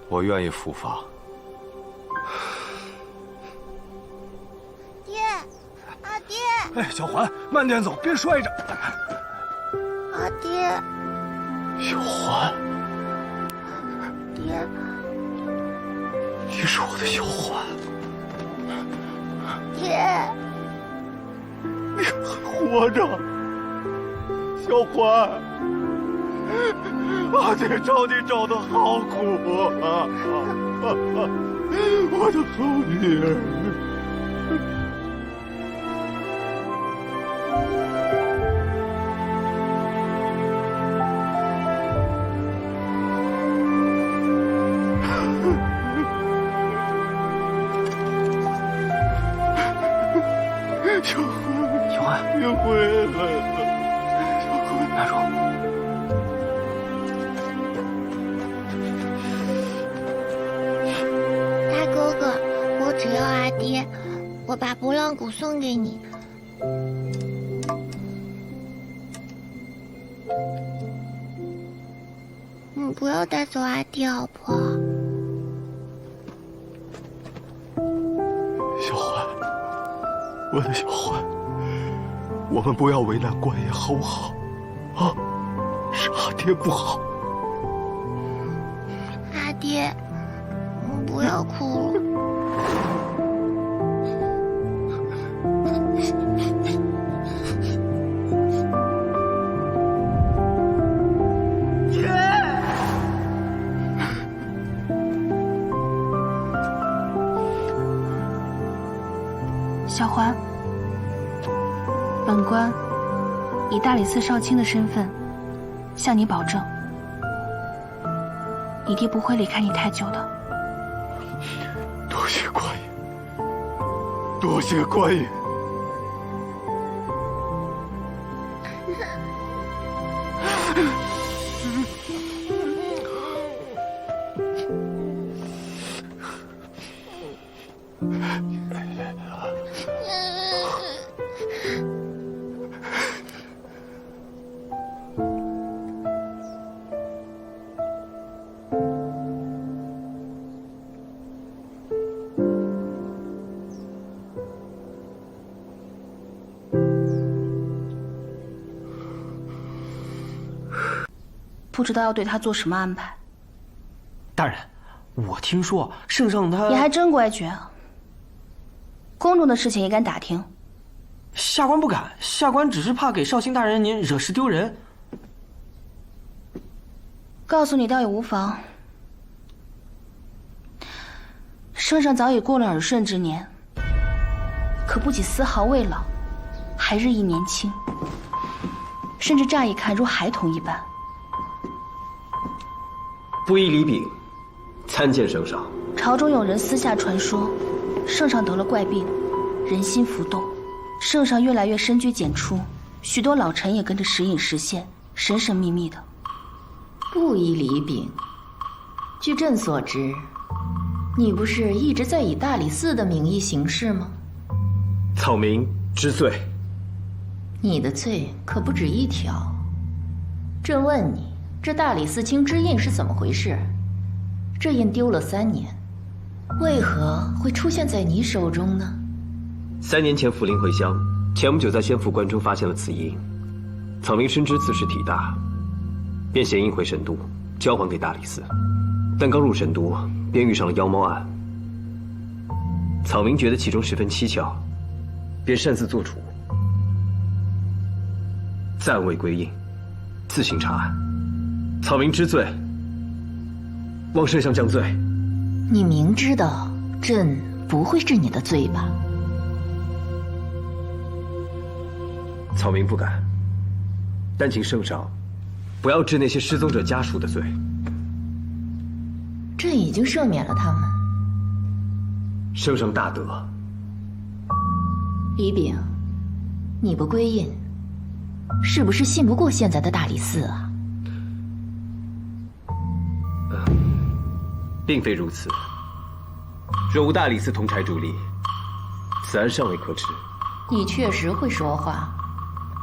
我愿意伏法。爹，阿爹！哎，小环，慢点走，别摔着。阿爹，小环，爹，你是我的小环，爹，你还活着，小环。阿爹找你找得好苦啊！我的好女儿。小环，小环，你回来了，小环，阿如。只要阿爹，我把拨浪鼓送给你。你不要带走阿爹，好不好？小环，我的小环，我们不要为难官爷，好不好？啊，是阿爹不好。阿爹，你不要哭了。小环，本官以大理寺少卿的身份向你保证，你爹不会离开你太久的。多谢官爷，多谢官爷。不知道要对他做什么安排。大人，我听说圣上他……你还真乖觉啊！宫中的事情也敢打听？下官不敢，下官只是怕给少卿大人您惹事丢人。告诉你倒也无妨。圣上早已过了耳顺之年，可不仅丝毫未老，还日益年轻，甚至乍一看如孩童一般。不依礼禀，参见圣上。朝中有人私下传说，圣上得了怪病，人心浮动，圣上越来越深居简出，许多老臣也跟着时隐时现，神神秘秘的。不依礼禀，据朕所知，你不是一直在以大理寺的名义行事吗？草民知罪。你的罪可不止一条。朕问你，这大理寺卿之印是怎么回事？这印丢了3年，为何会出现在你手中呢？3年前福临回乡，前不久在先府关中发现了此印。草民深知此事体大，便携印回神都，交还给大理寺。但刚入神都，便遇上了妖猫案。草民觉得其中十分蹊跷，便擅自做主，暂未归印，自行查案。草民知罪，望圣上降罪。你明知道朕不会治你的罪吧？草民不敢，但请圣上不要治那些失踪者家属的罪。朕已经赦免了他们。圣上大德。李炳，你不归隐，是不是信不过现在的大理寺啊？并非如此。若无大理寺同差助力，此案尚未可知。你确实会说话。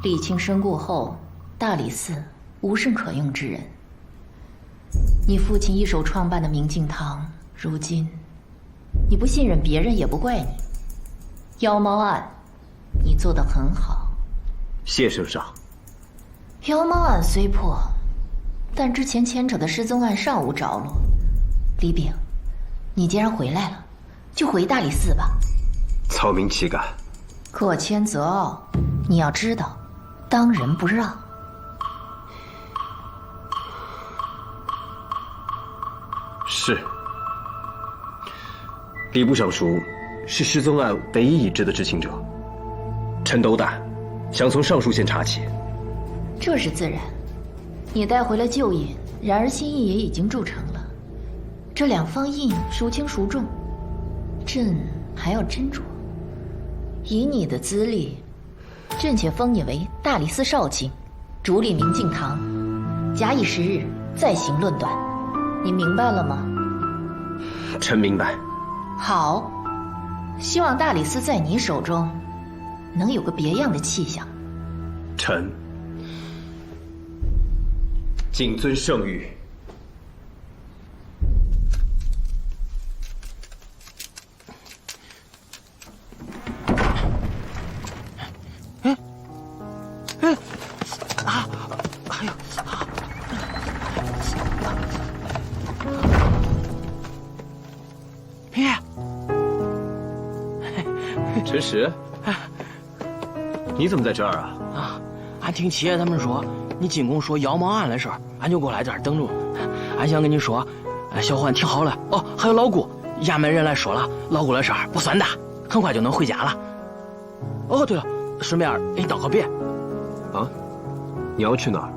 李清身故后，大理寺无甚可用之人。你父亲一手创办的明镜堂，如今你不信任别人也不怪你。妖猫案，你做得很好。谢圣上。妖猫案虽破，但之前牵扯的失踪案尚无着落。李炳，你既然回来了，就回大理寺吧。草民岂敢。过谦则傲，你要知道，当仁不让。是。礼部尚书是失踪案唯一已知的知情者，臣斗胆想从上述先查起。这是自然。你带回了旧印，然而新印也已经铸成了。这两方印孰轻孰重，朕还要斟酌。以你的资历，朕且封你为大理寺少卿，主理明镜堂，假以时日再行论断。你明白了吗？臣明白。好，希望大理寺在你手中能有个别样的气象。臣谨遵圣谕。陈实，你怎么在这儿啊？啊，俺听七爷他们说你进宫说妖猫案的事儿，俺就过来这儿等着。俺想跟你说，小欢挺好了。哦，还有老姑，衙门人来说了，老姑的事儿不算大，很快就能回家了。哦，对了，顺便给你道个别。啊？你要去哪儿？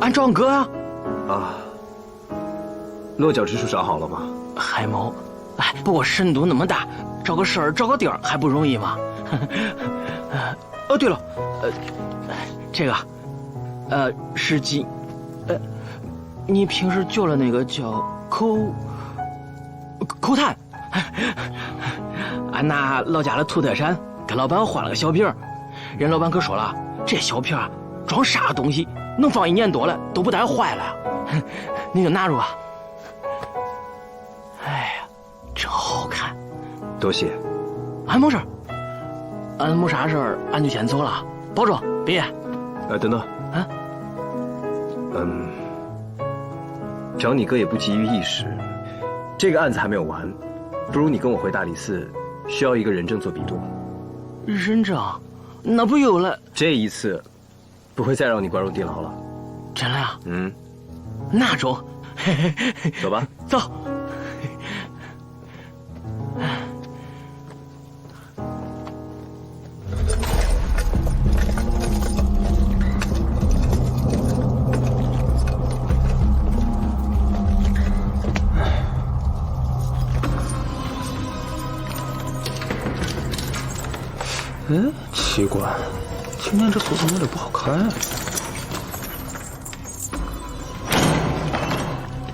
俺找俺哥呀。啊。落脚之处找好了吗？还没。哎，不过神都那么大，找个事儿找个地儿还不容易吗？哦，对了，这个，是鸡，你平时叫的那个叫口炭，俺拿老家的土特产给老板换了个小瓶儿，人老板可说了，这小瓶儿装啥东西能放1年多了都不带坏了呀，你就拿着吧。哎呀，真好看。多谢。俺没事，俺没啥事儿，俺就先走了，保重，别。等等。啊？找你哥也不急于一时，这个案子还没有完，不如你跟我回大理寺，需要一个人证做笔录。人证？那不有了？这一次，不会再让你关入地牢了。真的呀？嗯。那中。走吧。走。奇怪，今天这锁怎么有点不好开啊？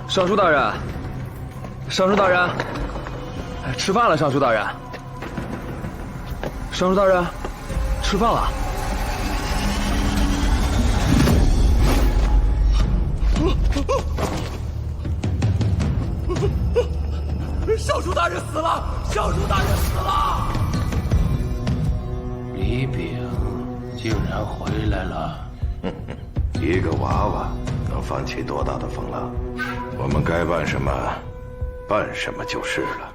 尚书大人，尚书大人，吃饭了，尚书大人。尚书大人，吃饭了。尚书大人死了！尚书大人死了！李炳竟然回来了！一个娃娃能翻起多大的风浪？我们该办什么，办什么就是了。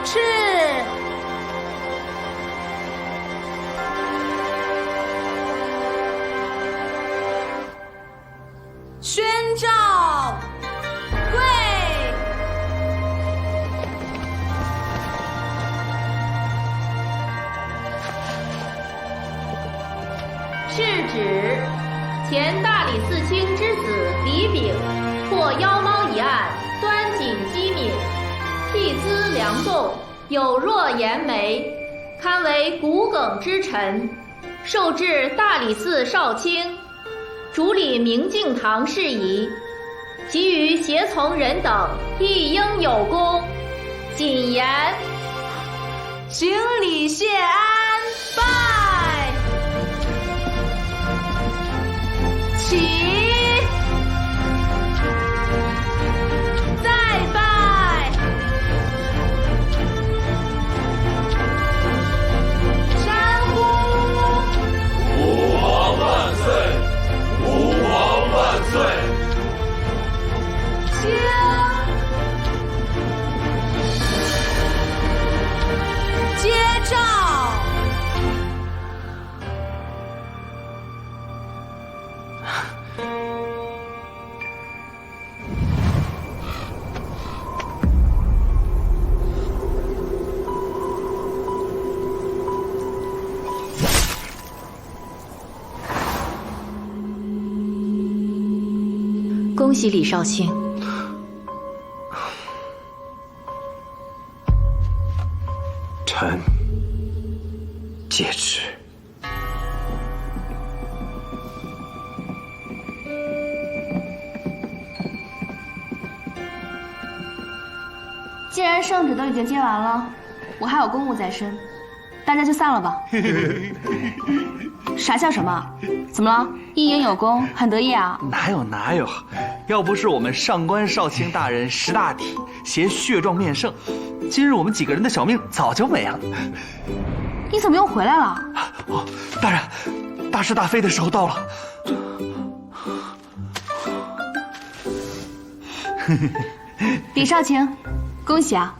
吃。是指前大理寺卿之子李炳破妖猫一案，端谨机敏，辟资良纵，有若严眉，堪为骨梗之臣，受至大理寺少卿，主理明镜堂事宜，其余胁从人等亦应有功。谨言。行礼谢安，拜。起，再拜。山呼，吾王万岁！吾王万岁！请。接诏。恭喜李少卿。臣戒旨。既然圣旨都已经接完了，我还有公务在身，大家就散了吧。傻笑什么？怎么了？一应有功，很得意啊？哪有？要不是我们上官少卿大人识大体，携血状面圣，今日我们几个人的小命早就没了。你怎么又回来了？哦，大人，大是大非的时候到了。李少卿，恭喜啊！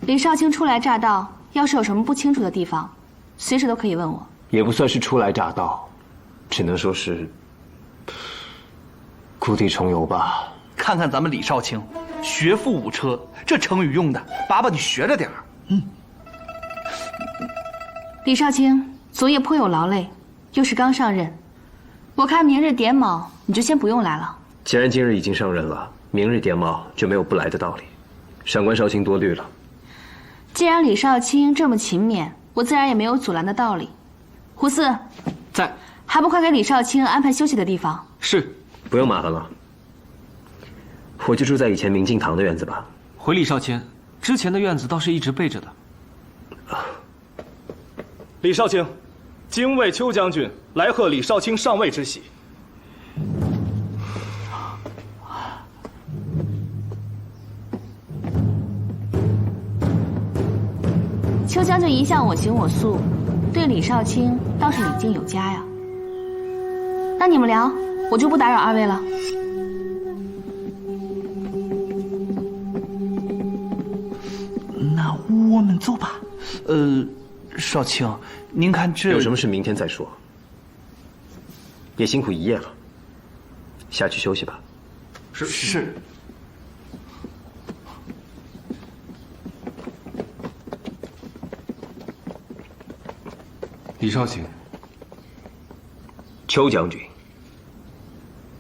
李少卿初来乍到，要是有什么不清楚的地方，随时都可以问我。也不算是初来乍到，只能说是故地重游吧。看看咱们李少卿，学富五车，这成语用的，爸爸你学着点儿。李少卿昨夜颇有劳累，又是刚上任，我看明日点卯你就先不用来了。既然今日已经上任了，明日点卯就没有不来的道理。上官少卿多虑了。既然李少卿这么勤勉，我自然也没有阻拦的道理。胡四，在，还不快给李少卿安排休息的地方？是，不用麻烦了，我就住在以前明镜堂的院子吧。回李少卿，之前的院子倒是一直备着的。李少卿，精卫邱将军来贺李少卿上位之喜。邱将军一向我行我素，对李少卿倒是礼敬有加呀。那你们聊，我就不打扰二位了。那我们走吧。少卿，您看这有什么事明天再说。也辛苦一夜了，下去休息吧。是。李少卿，邱将军，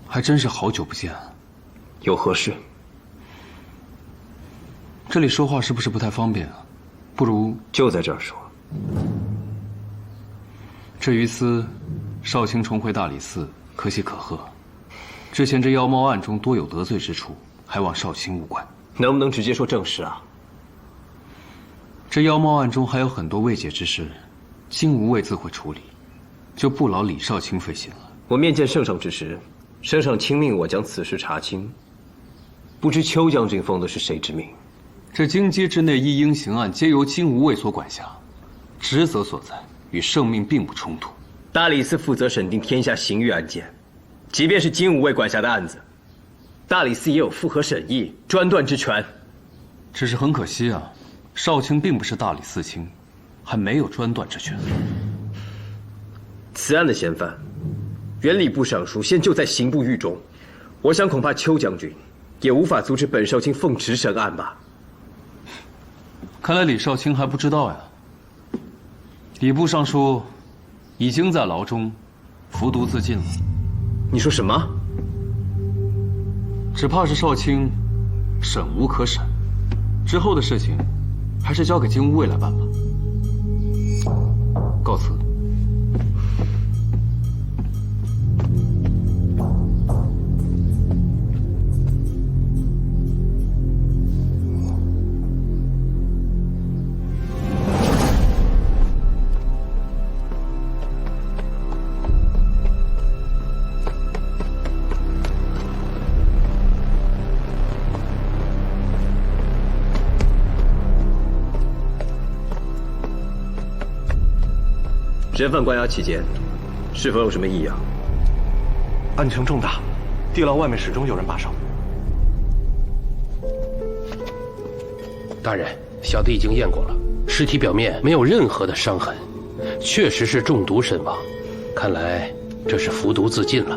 还真是好久不见啊。有何事？这里说话是不是不太方便啊？不如就在这儿说。这于私，少卿重回大理寺，可喜可贺。之前这妖猫案中多有得罪之处，还望少卿勿怪。能不能直接说正事啊？这妖猫案中还有很多未解之事，金吾卫自会处理，就不劳李少卿费心了。我面见圣上之时，圣上亲命我将此事查清，不知邱将军奉的是谁之命？这京畿之内一应刑案皆由金吾卫所管辖，职责所在与圣命并不冲突。大理寺负责审定天下刑狱案件，即便是金吾卫管辖的案子，大理寺也有复核审议、专断之权。只是很可惜啊，少卿并不是大理寺卿，还没有专断之权。此案的嫌犯，原礼部尚书现就在刑部狱中，我想恐怕邱将军也无法阻止本少卿奉旨审案吧。看来李少卿还不知道呀。礼部尚书已经在牢中服毒自尽了。你说什么？只怕是少卿审无可审，之后的事情还是交给金吾卫来办吧。告辞。侦犯关押期间，是否有什么异样？案情重大，地牢外面始终有人把守。大人，小弟已经验过了，尸体表面没有任何的伤痕，确实是中毒身亡。看来这是服毒自尽了。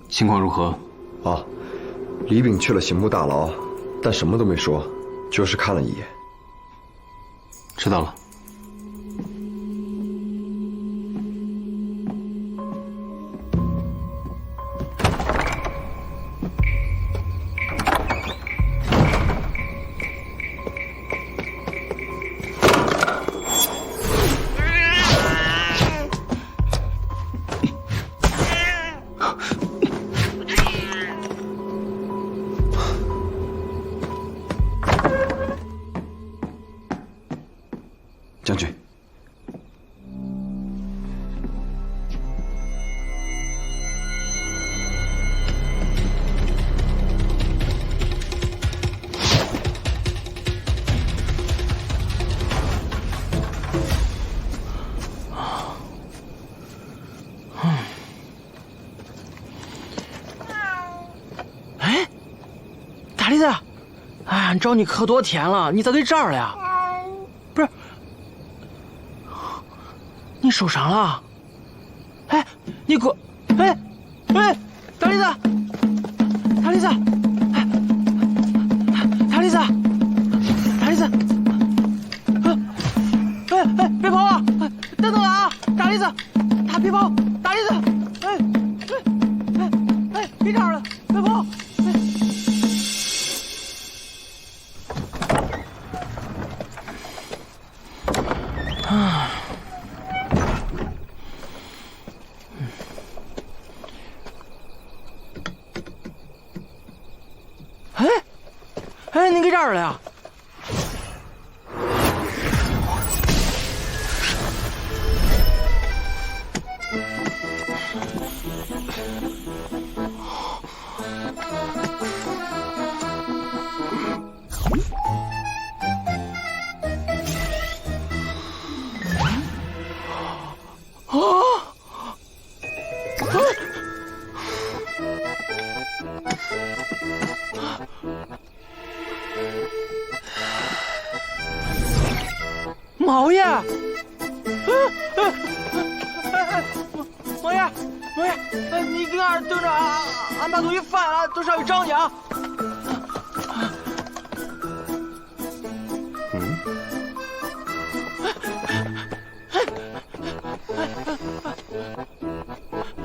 情况如何？啊，李炳去了刑部大牢，但什么都没说，就是看了一眼。知道了。将军，哎，大栗子，哎，俺找你可多天了，你咋在这儿了呀？不是。你受伤了？哎，你给我，哎，大栗子，大栗子，哎，大栗子，大栗子，别跑啊！等等啊，大栗子，别跑，大栗子，别这儿了，别跑，哎，你给这儿了呀？毛爷，毛爷，你搁那儿等着啊！俺把东西翻了，到上去找你啊！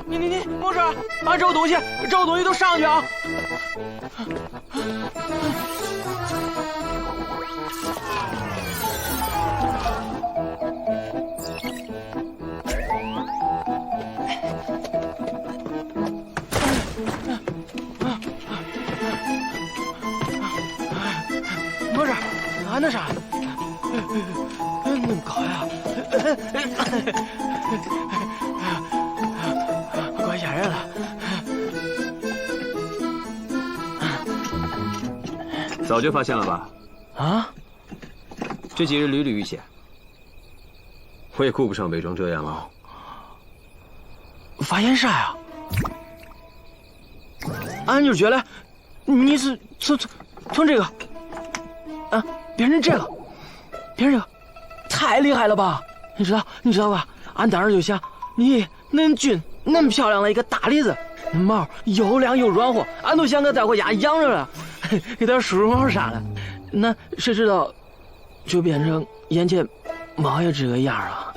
你没事，俺找东西都上去啊！没事，俺那啥，那么高呀，怪吓人了。早就发现了吧？啊？这几日屡屡遇险，我也顾不上伪装这样了。发现啥呀？俺就觉得你是从这个啊变成这个，太厉害了吧？你知道吧？俺当时就想，你恁俊那么漂亮的一个大栗子，毛又亮又软和，俺都想给带回家养着了，给点梳梳毛啥的。那谁知道，就变成眼前毛爷这个样了。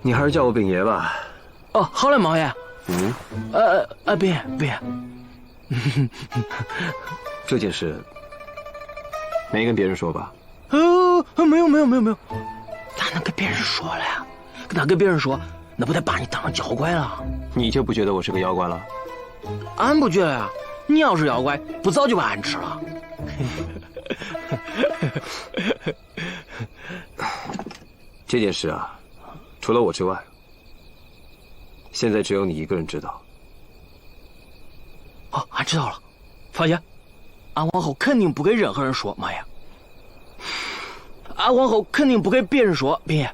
你还是叫我秉爷吧。哦，好嘞，毛爷。别。这件事没跟别人说吧？没有，咋能跟别人说了呀？那跟别人说，那不得把你当成妖怪了？你就不觉得我是个妖怪了？俺不觉得呀。你要是妖怪，不早就把俺吃了？这件事啊，除了我之外，现在只有你一个人知道。哦，俺知道了，放心，俺往后肯定不给任何人说，妈呀！俺往后肯定不给别人说，秉爷。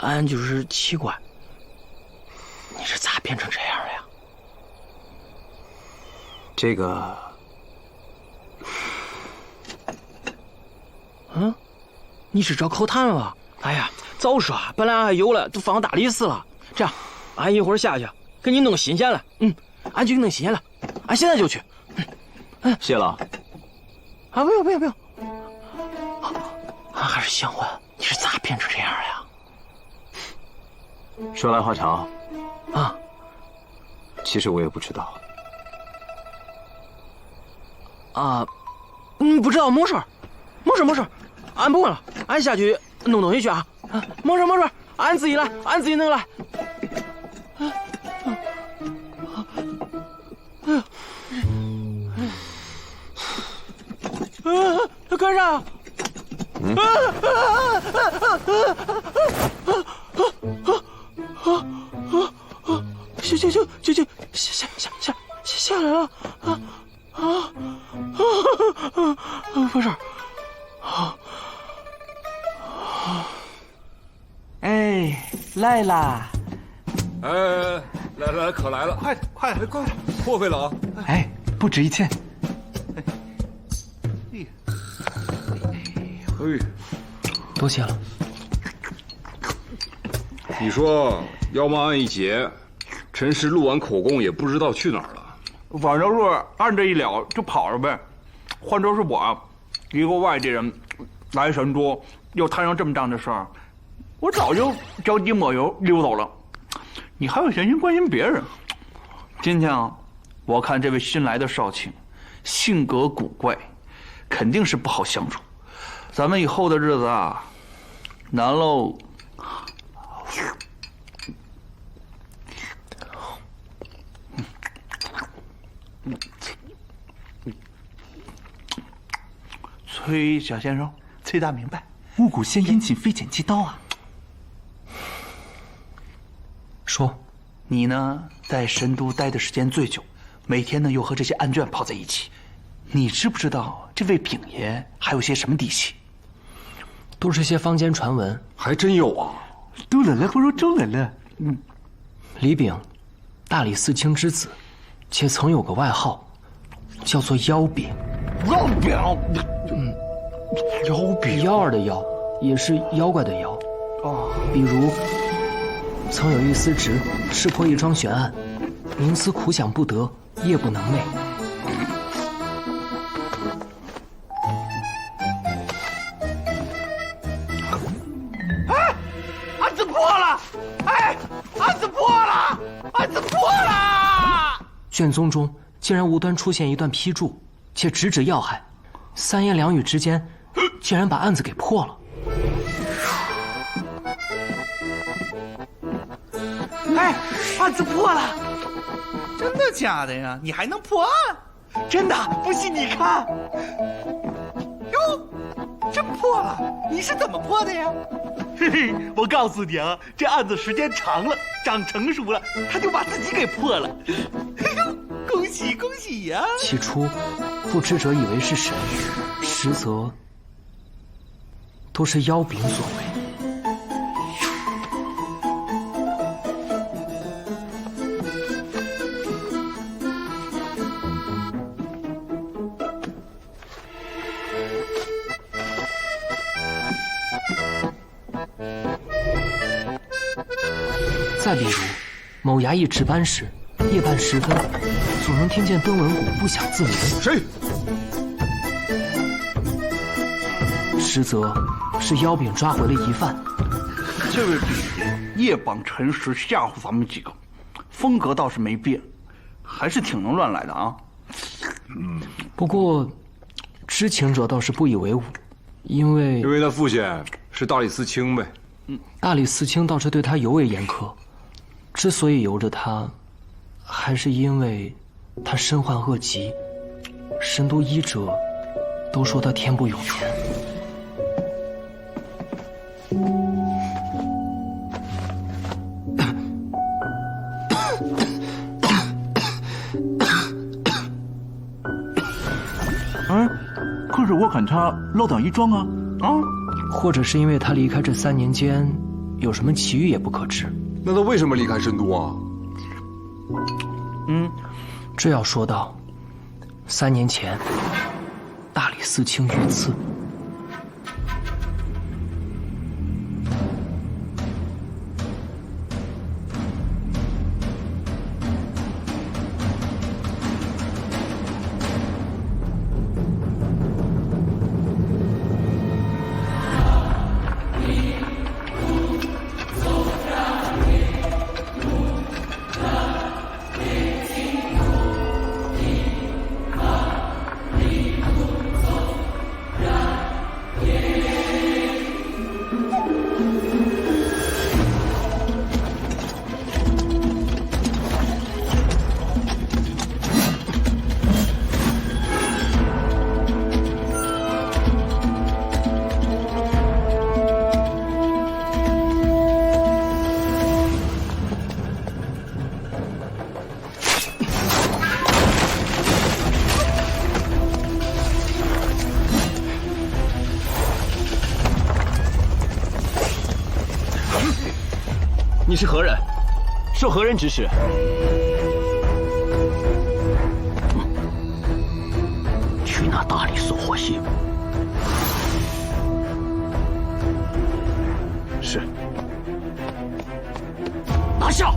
俺就是奇怪，你是咋变成这样的呀？这个，你是找口痰了吧？哎呀，早说，本来俺还有了，都放大理寺了。这样，俺一会儿下去给你弄新鲜了。俺就给弄新鲜了，俺现在就去。谢了。啊，不用。俺还是想问，你是咋变成这样的呀？说来话长。啊。其实我也不知道。啊，不知道，没事，俺不问了，俺下去弄东西去啊。没事，俺自己来，俺自己能来。干啥？下来了不是。哎，来啦！来，可来了！快，破费了啊！哎，不值1000。多谢了。你说妖猫案一结，陈氏录完口供也不知道去哪儿了。反正是按这一了就跑了呗。换成是我，一个外地人来神都，又摊上这么大的事儿，我早就脚底抹油溜走了。你还有闲心关心别人？今天啊，我看这位新来的少卿，性格古怪，肯定是不好相处。咱们以后的日子啊，难喽。崔小先生，崔大明白，巫蛊先殷勤，非简即刀啊。说，你呢，在神都待的时间最久，每天呢又和这些案卷泡在一起，你知不知道这位丙爷还有些什么底细？都是些坊间传闻，还真有啊。都冷了不如粥冷了。李炳，大理寺卿之子，且曾有个外号，叫做妖丙。妖丙，妖丙，妖儿的妖，也是妖怪的妖。哦，比如，曾有一司职识破一桩悬案，冥思苦想不得，夜不能寐。案子破了！哎，案子破了！案子破了！卷宗中竟然无端出现一段批注，且直指要害，三言两语之间，竟然把案子给破了。哎，案子破了！真的假的呀？你还能破案？真的，不信你看。哟，真破了！你是怎么破的呀？嘿嘿，我告诉你啊，这案子时间长了，长成熟了，他就把自己给破了。嘿呦，恭喜恭喜呀！起初，不知者以为是神，实则都是妖丙所为。再比如，某衙役值班时，夜半时分，总能听见敦文鼓不响自鸣。谁？实则是妖丙抓回了疑犯。这位丙爷夜绑辰时吓唬咱们几个，风格倒是没变，还是挺能乱来的啊。不过，知情者倒是不以为忤，因为他父亲是大理寺卿呗。大理寺卿倒是对他尤为严苛。之所以由着他，还是因为他身患恶疾，神都医者都说他天不永年。可是我看他老当益壮啊！或者是因为他离开这3年间有什么奇遇也不可知。那他为什么离开神都啊？这要说到3年前，大理寺卿遇刺。你是何人？受何人指使？去拿大理寺火系。是。拿下！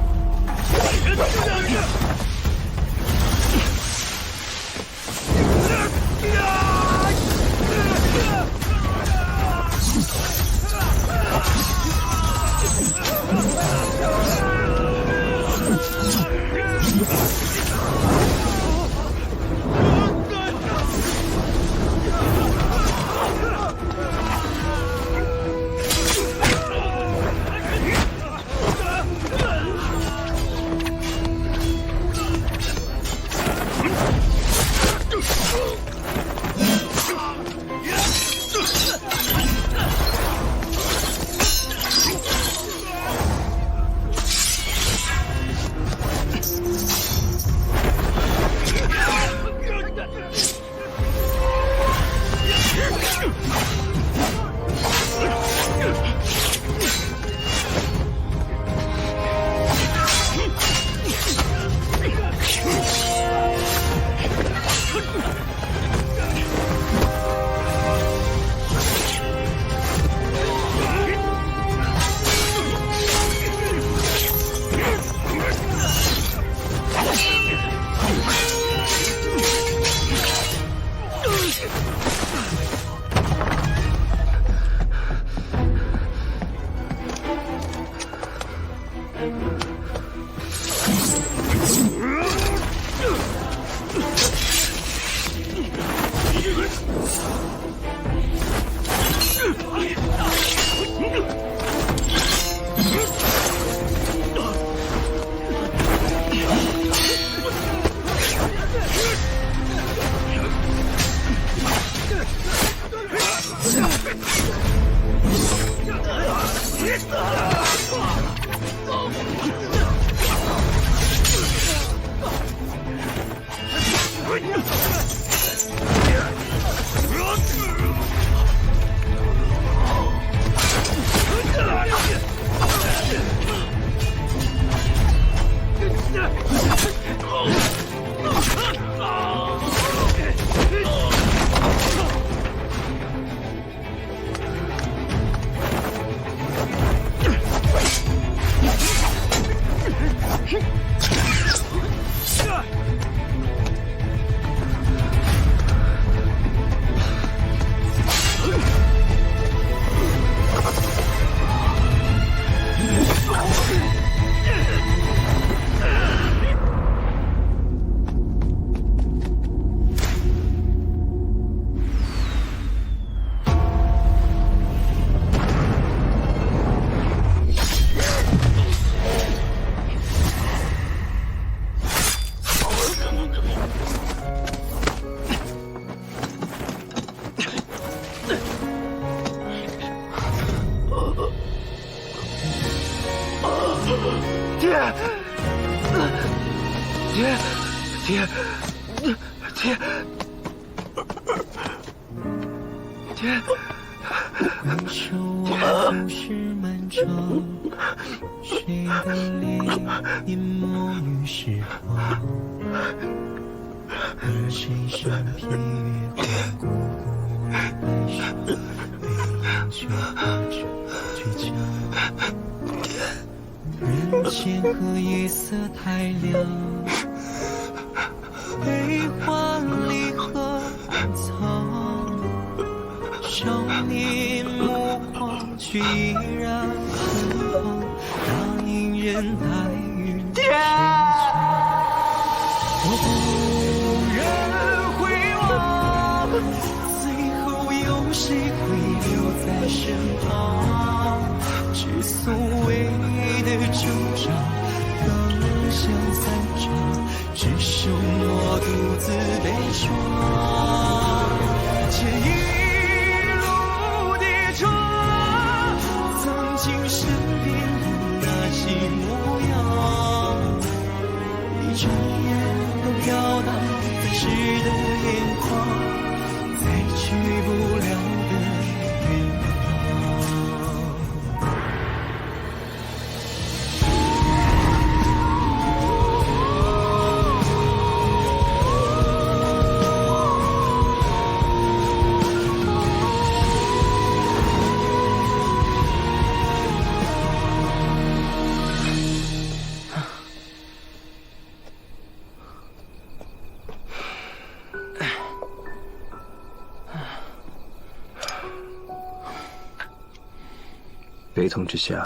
悲痛之下，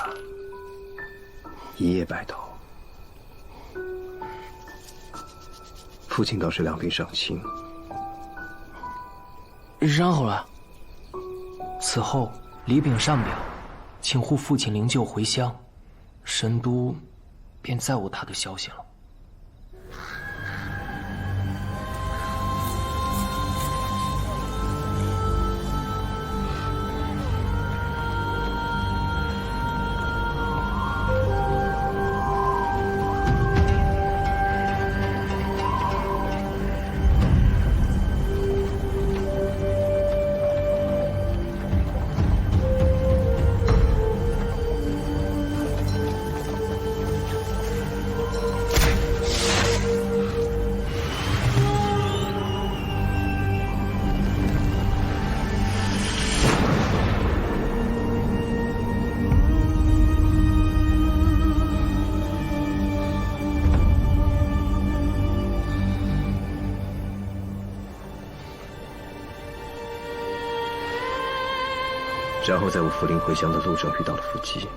一夜白头。父亲倒是两鬓上青。然后呢？此后礼禀上表，请护父亲灵柩回乡，神都便再无他的消息了。然后在我福陵回乡的路上遇到了伏击。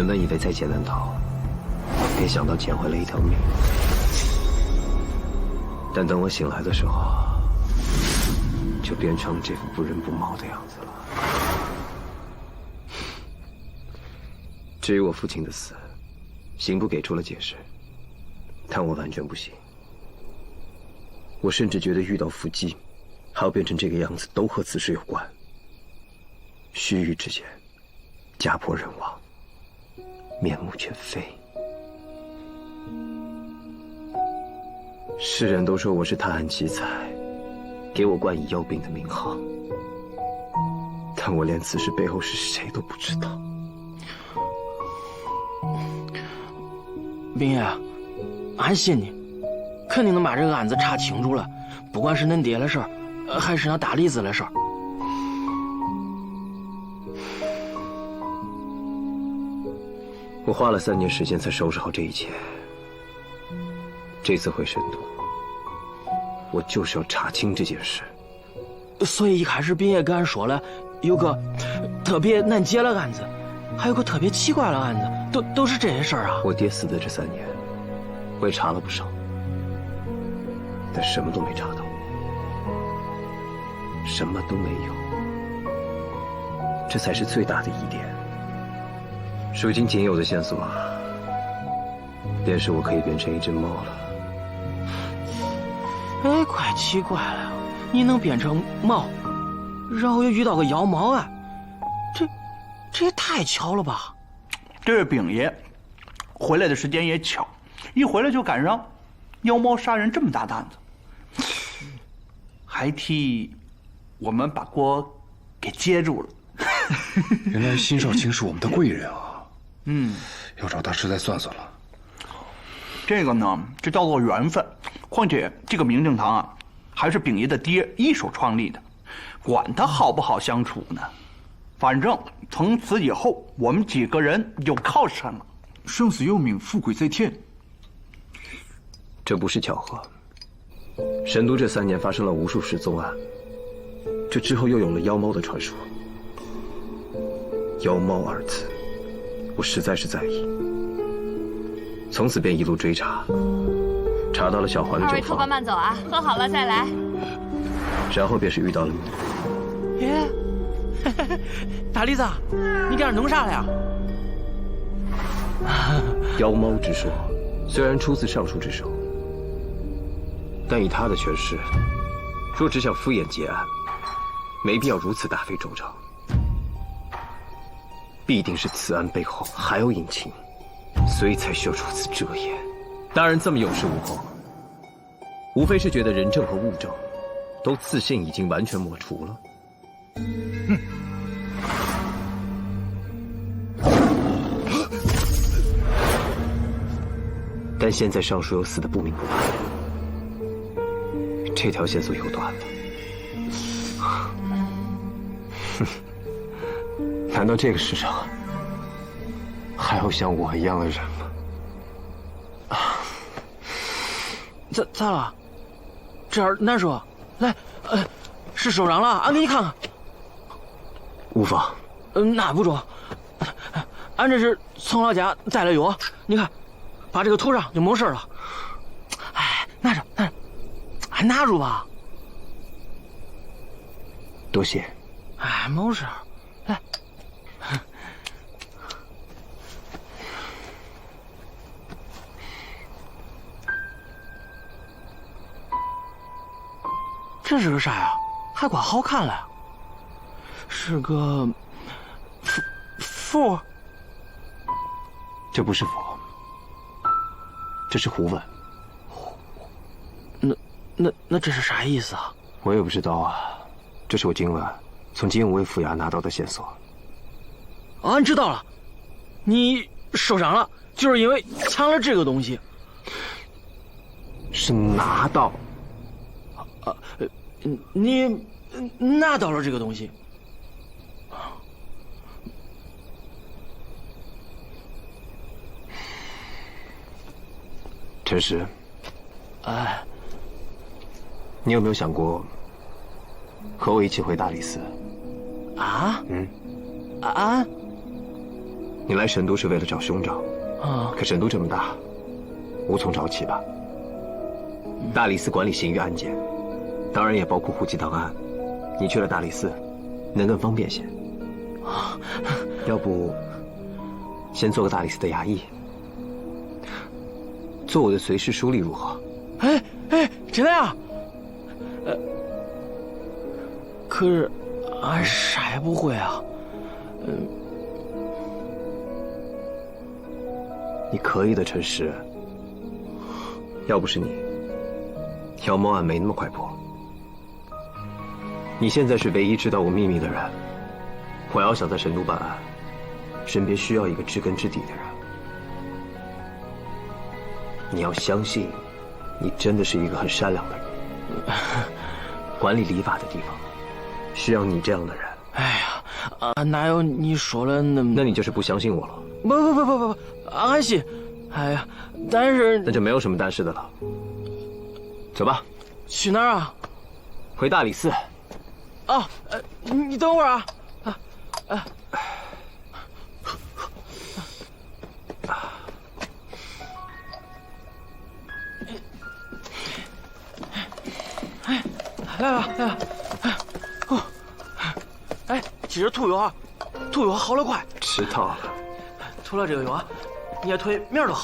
原本以为在劫难逃，没想到捡回了一条命。但等我醒来的时候，就变成这副不仁不貌的样子了。至于我父亲的死，刑部给出了解释，但我完全不信。我甚至觉得遇到伏击，还要变成这个样子，都和此事有关。须臾之间，家破人亡，面目全非。世人都说我是探案奇才，给我冠以妖兵的名号，但我连此事背后是谁都不知道。兵爷，俺信你，肯定能把这个案子查清楚了，不管是恁爹的事儿，还是那大李子的事儿。我花了3年时间才收拾好这一切。这次回神都，我就是要查清这件事。所以一开始兵爷跟俺说了，有个特别难解的案子，还有个特别奇怪的案子，都是这些事儿啊。我爹死的这3年，我也查了不少，但什么都没查到，什么都没有。这才是最大的疑点。如今仅有的线索，便是我可以变成一只猫了。哎，怪奇怪了，你能变成猫，然后又遇到个妖猫案，这也太巧了吧？这位丙爷回来的时间也巧，一回来就赶上妖猫杀人这么大的案子，还替我们把锅给接住了。原来辛少卿是我们的贵人啊！要找他实在算算了。这个呢，这叫做缘分。况且这个明正堂啊，还是丙爷的爹一手创立的，管他好不好相处呢。反正从此以后，我们几个人有靠山了。生死攸命，富贵在天。这不是巧合。神都这3年发生了无数失踪案，这之后又有了妖猫的传说。妖猫2字，我实在是在意。从此便一路追查，查到了小环的2位酒坊，客官慢走啊，喝好了再来。然后便是遇到了你。耶，大李子，你搁这弄啥了呀？妖猫之说虽然出自尚书之手，但以他的权势，若只想敷衍结案，没必要如此大费周章。必定是此案背后还有隐情，所以才需要如此遮掩。当然，这么有恃无恐，无非是觉得人证和物证都自信已经完全抹除了。但现在尚书又死得不明不白，这条线索又断了。难道这个世上还有像我一样的人吗？咋了？这样难受？来，是受伤了，俺给你看看。无妨。那不中，俺这是从老家带了药，你看，把这个涂上就没事了。哎，拿着，还拿住吧。多谢。哎，没事，来。这是个啥呀？还怪好看了。是个符。这不是符，这是符文。那这是啥意思啊？我也不知道啊。这是我今晚从金武卫府衙拿到的线索。俺知道了，你受伤了，就是因为抢了这个东西。是拿到。你拿到了这个东西。陈实，你有没有想过和我一起回大理寺？啊？你来神都是为了找兄长，可神都这么大，无从找起吧？大理寺管理刑狱案件，当然也包括户籍档案。你去了大理寺，能更方便些。要不，先做个大理寺的衙役，做我的随侍书吏如何？哎，真的呀？可是俺啥也不会啊。你可以的，陈实。要不是你，妖猫案没那么快破。你现在是唯一知道我秘密的人，我要想在神都办案，身边需要一个知根知底的人。你要相信，你真的是一个很善良的人。管理礼法的地方，需要你这样的人。哎呀，哪有你说的那么……那你就是不相信我了。不，俺信。哎呀，但是那就没有什么但是的了。走吧。去哪儿啊？回大理寺。啊，你等会儿啊。来吧。哎，今儿涂药好了快。知道了。涂了这个药，你的腿明儿都好。